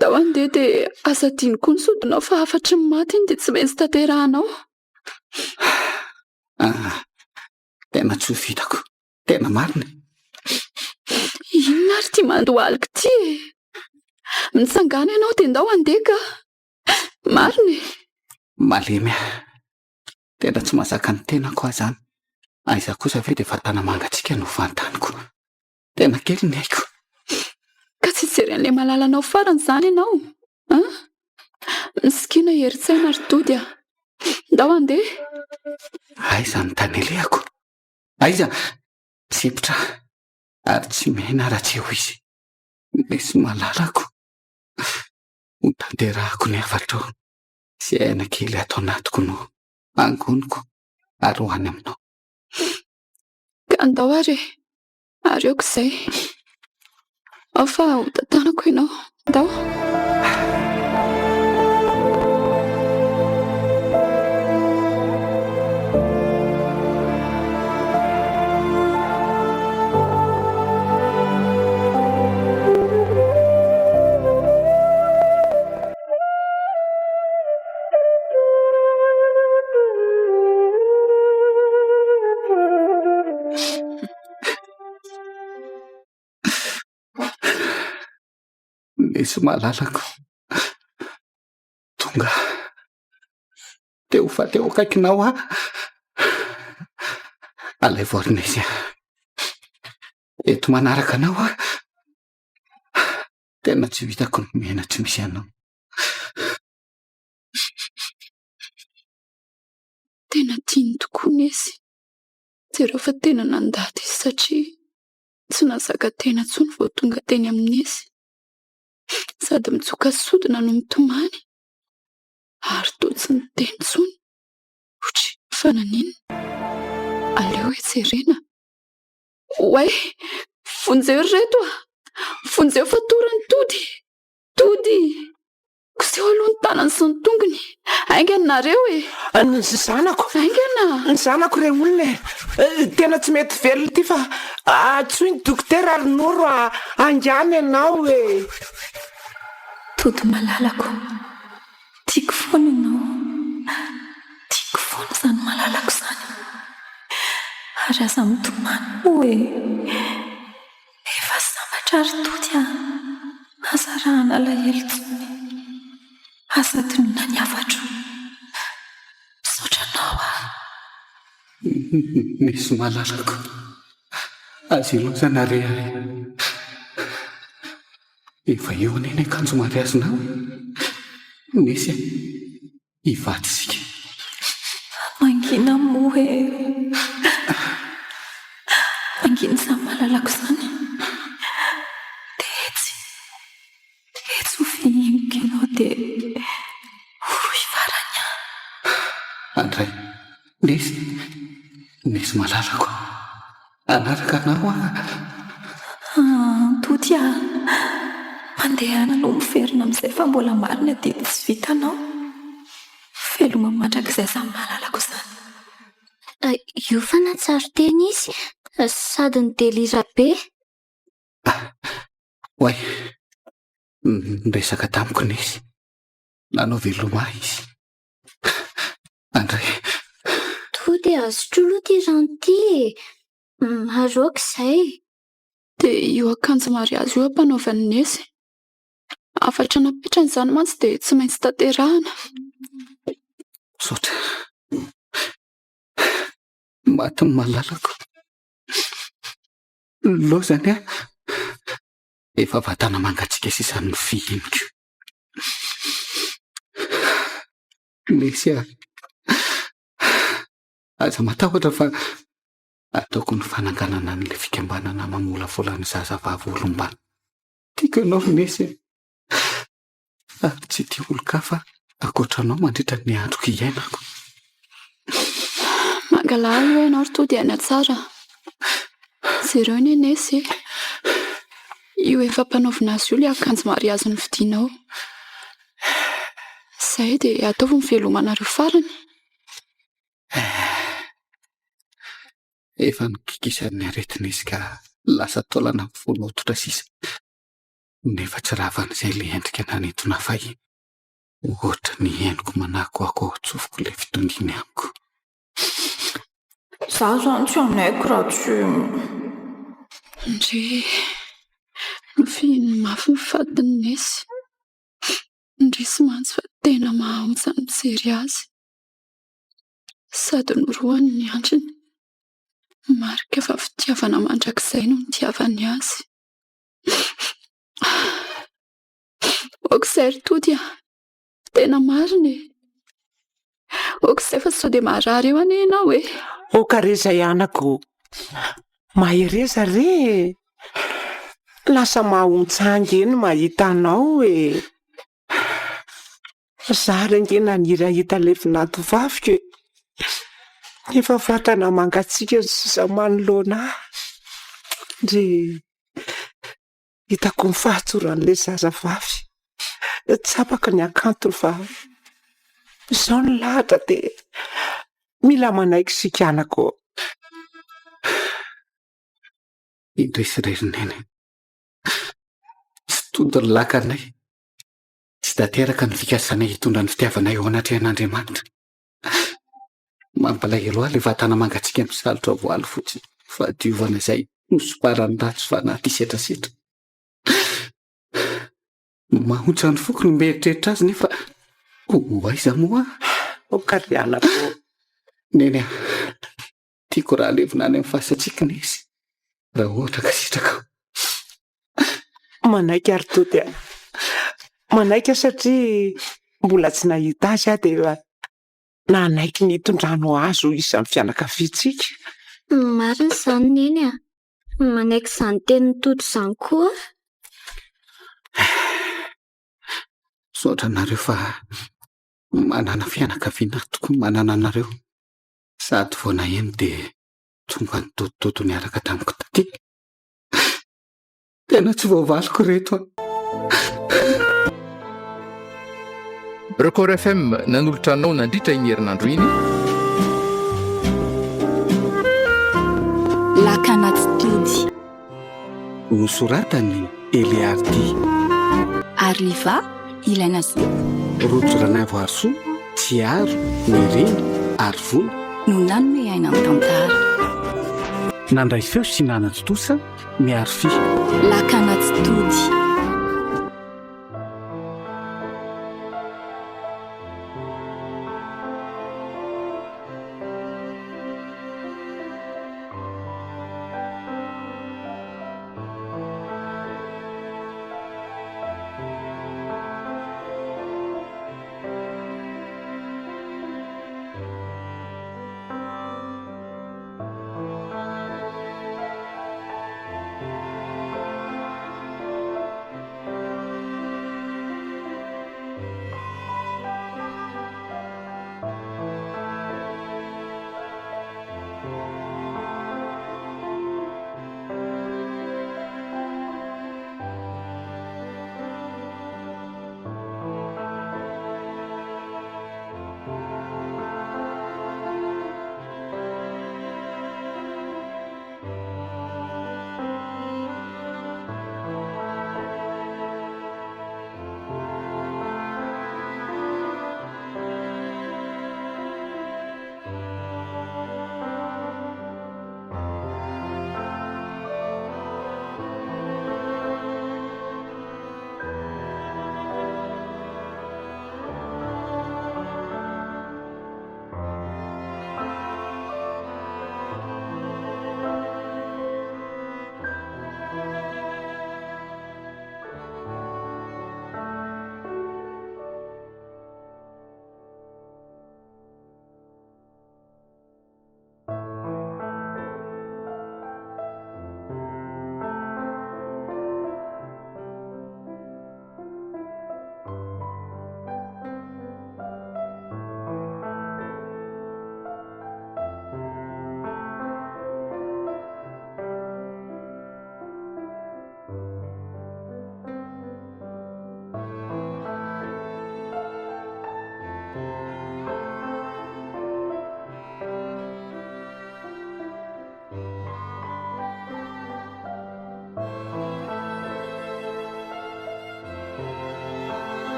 Speaker 5: Da ho andeha dia asa diny koa ny sodinao fa afatry ny maty iny dia tsy maintsy tanterahanao.
Speaker 3: Tena tsy ho vitako. Tena marina.
Speaker 5: Inona ary ty mandohalika ty e? Mitsangana ianao dia ndao andeha ka. Marina e.
Speaker 3: Malemy aho. Tena tsy mahazaka ny tenako aho izany. Aiza kosa ve dia fatana mangatsika no fantaniko. Tena kely ny haiko.
Speaker 5: Ka tsy jery an'ilay malalanao farany izany ianao. Misikina heritsaina ry Tody a. Ndao andeha.
Speaker 3: Aiza ny tany alehako? Aiza? Sipotra ary tsy mena raha tsy ho izy. Misy malalako. Ho tanterahako ny havatrao. Sy aina kely ato anatiko no angoniko ary ho any aminao.
Speaker 5: Ka ndao ary. Areoko izay. Ao fa ho tantanako ianao. Ndao.
Speaker 3: Misy malalako. Tonga. Teo fa teo akaikinao a. Alay vorona izy. Eto manaraka anao a. Tena tsy vitako ny mena tsy misy anao.
Speaker 5: Tena tiany tokoa Nesy. Jereo fa tena nandady izy satria tsy nazaka tena intsony vao tonga teny amin'ny Nesy. Sady mitsoka sodina no mitomany. Ary toa tsy niteny intsony. Otry, fa naninona? Aleo etserena. Oay, vonjeo reto a. Vonjeo fa torany Tody. Tody. Koseho aloha ny tanany sy ny tongony. Aingana nareo e.
Speaker 6: Ny zanako.
Speaker 5: Aingana.
Speaker 6: Ny zanako re olona tena tsy mety velona ty fa atsoy ny dokotera ary noro angany ianao e.
Speaker 2: Tody malalako. Tiako foana ianao. Tiako foana izany malalako izany. Ary aza mitomany hoe efa sambatra ary Tody a. Aza rahana alahelo tsony. Aza tonina ny havatro. Misaotra anao a.
Speaker 3: Misy malalako. Azy ilozana rehetra. Efa eo aneny akanjo mariazonao. Nisy hivatsika.
Speaker 2: Mangina moa e. Mangina izany malalako izany. Tetsy ho fihimika ianao dia horoy farany.
Speaker 3: Andray, nisy malalako. Anaraka anao a.
Speaker 2: Tody a. Mandehana no miferina amin'izay fa mbola marina dia tsy vitanao. Veloma mandrakizay izany malalako izany.
Speaker 4: Io fa natsaro teny izy sady ny delira be.
Speaker 3: Oay, resaka tamiko nisy. Nanao veloma izy. Andray.
Speaker 4: Tody azo trolo ty gentil. Aroako izay.
Speaker 5: Dia io akanjo mariazy io ampanaovany Nesy. Afatra napetrany izany mantsy dia tsy maintsy tanterahana.
Speaker 3: Misaotra. Maty ny malalako. Lozany a. Efa vatana mangatsika sisa ny fihiniko. Nesy a. Aza matahotra fa ataoko ny fananganana n'ilay fikambanana mamola volany zazavavy olombana. Tiako ianao Nesy. Ary tsy tia olon-kafa akoatranao mandritra ny androko iainako.
Speaker 5: Mangalahy hoe ianao ry Tody any tsara. Zereo ny Nesy. Io efa mpanaovina azy io ilay akanjo mariazy ny vidinao. Izay dia ataovy ny velomanareo farany.
Speaker 3: Efa nikikisan'ny aretina izy ka lasa taolana fonototra sisa. Nefa tsy ravan'izay le endrika nanentona fahiny. Ohatra ny endriko manako ako tsofoko ilay fitonginy amiko.
Speaker 2: Za izany tsy anaiko raha tsy.
Speaker 5: Ndre mifiny mafy ny fadiny Nesy. Ndre sy mantsy fa tena mahaonja ny mijery azy. Sady norohany ny andriny. Marika fa fitiavana mandrakizay no nitiavany azy. Okizay ry Tody a. tena marina e oka izay fa sao dia marary eo ane ianao e
Speaker 6: okareza ianako mahereza re lasa mahontsanga eny mahita anao e zary angena nirahita levinatovavika efa fatana mangatsika ny sisa manoloana ndre hitako ny fahatsoran'ilay zazavavy tsapaka ny akantony fa izao ny lahatra dia mila manaiky sikanako
Speaker 3: indray sy rerinena sy tody ny lakanay tsy da teraka ny fikasanay hitondra ny fitiavanay ao anatrehan'Andriamanitra mampalahelo ahy le vatana mangatsika misalotra voaly fotsiny fa diovana izay nosoparany ratsy fa anaty setrasetra mahotra ny foko no mieritreritra azy nefa aiza moa
Speaker 6: okarianako
Speaker 3: neny a tiako raha levinany amin'ny fahasatsiakana izy raha ohatra ka sitraka
Speaker 6: manaiky ary tody a manaiky satria mbola tsy nahita azy aho dia nanaiky nitondrano azo isan'ny fianakaviantsika
Speaker 4: marina izany neny a manaiky izany tenin'ny Tody izany koa
Speaker 3: sotra anareo fa manana fianakaviana toko manana anareo sady vao naheno dia tonga ny totototo niaraka tamiko taty tena tsy voavaliko reto
Speaker 1: Record FM nanolotra anao nandritra iny herinandro iny
Speaker 2: lakana tsy tody
Speaker 3: nosoratany Eliardy
Speaker 2: Arliva ilaina zo
Speaker 3: rojo ranavoarso tsiaro mireny arivony
Speaker 2: no nanome aina amin'ny tantara
Speaker 3: nandray feo sy nanatotosa miaro fi
Speaker 2: lakana tsy tody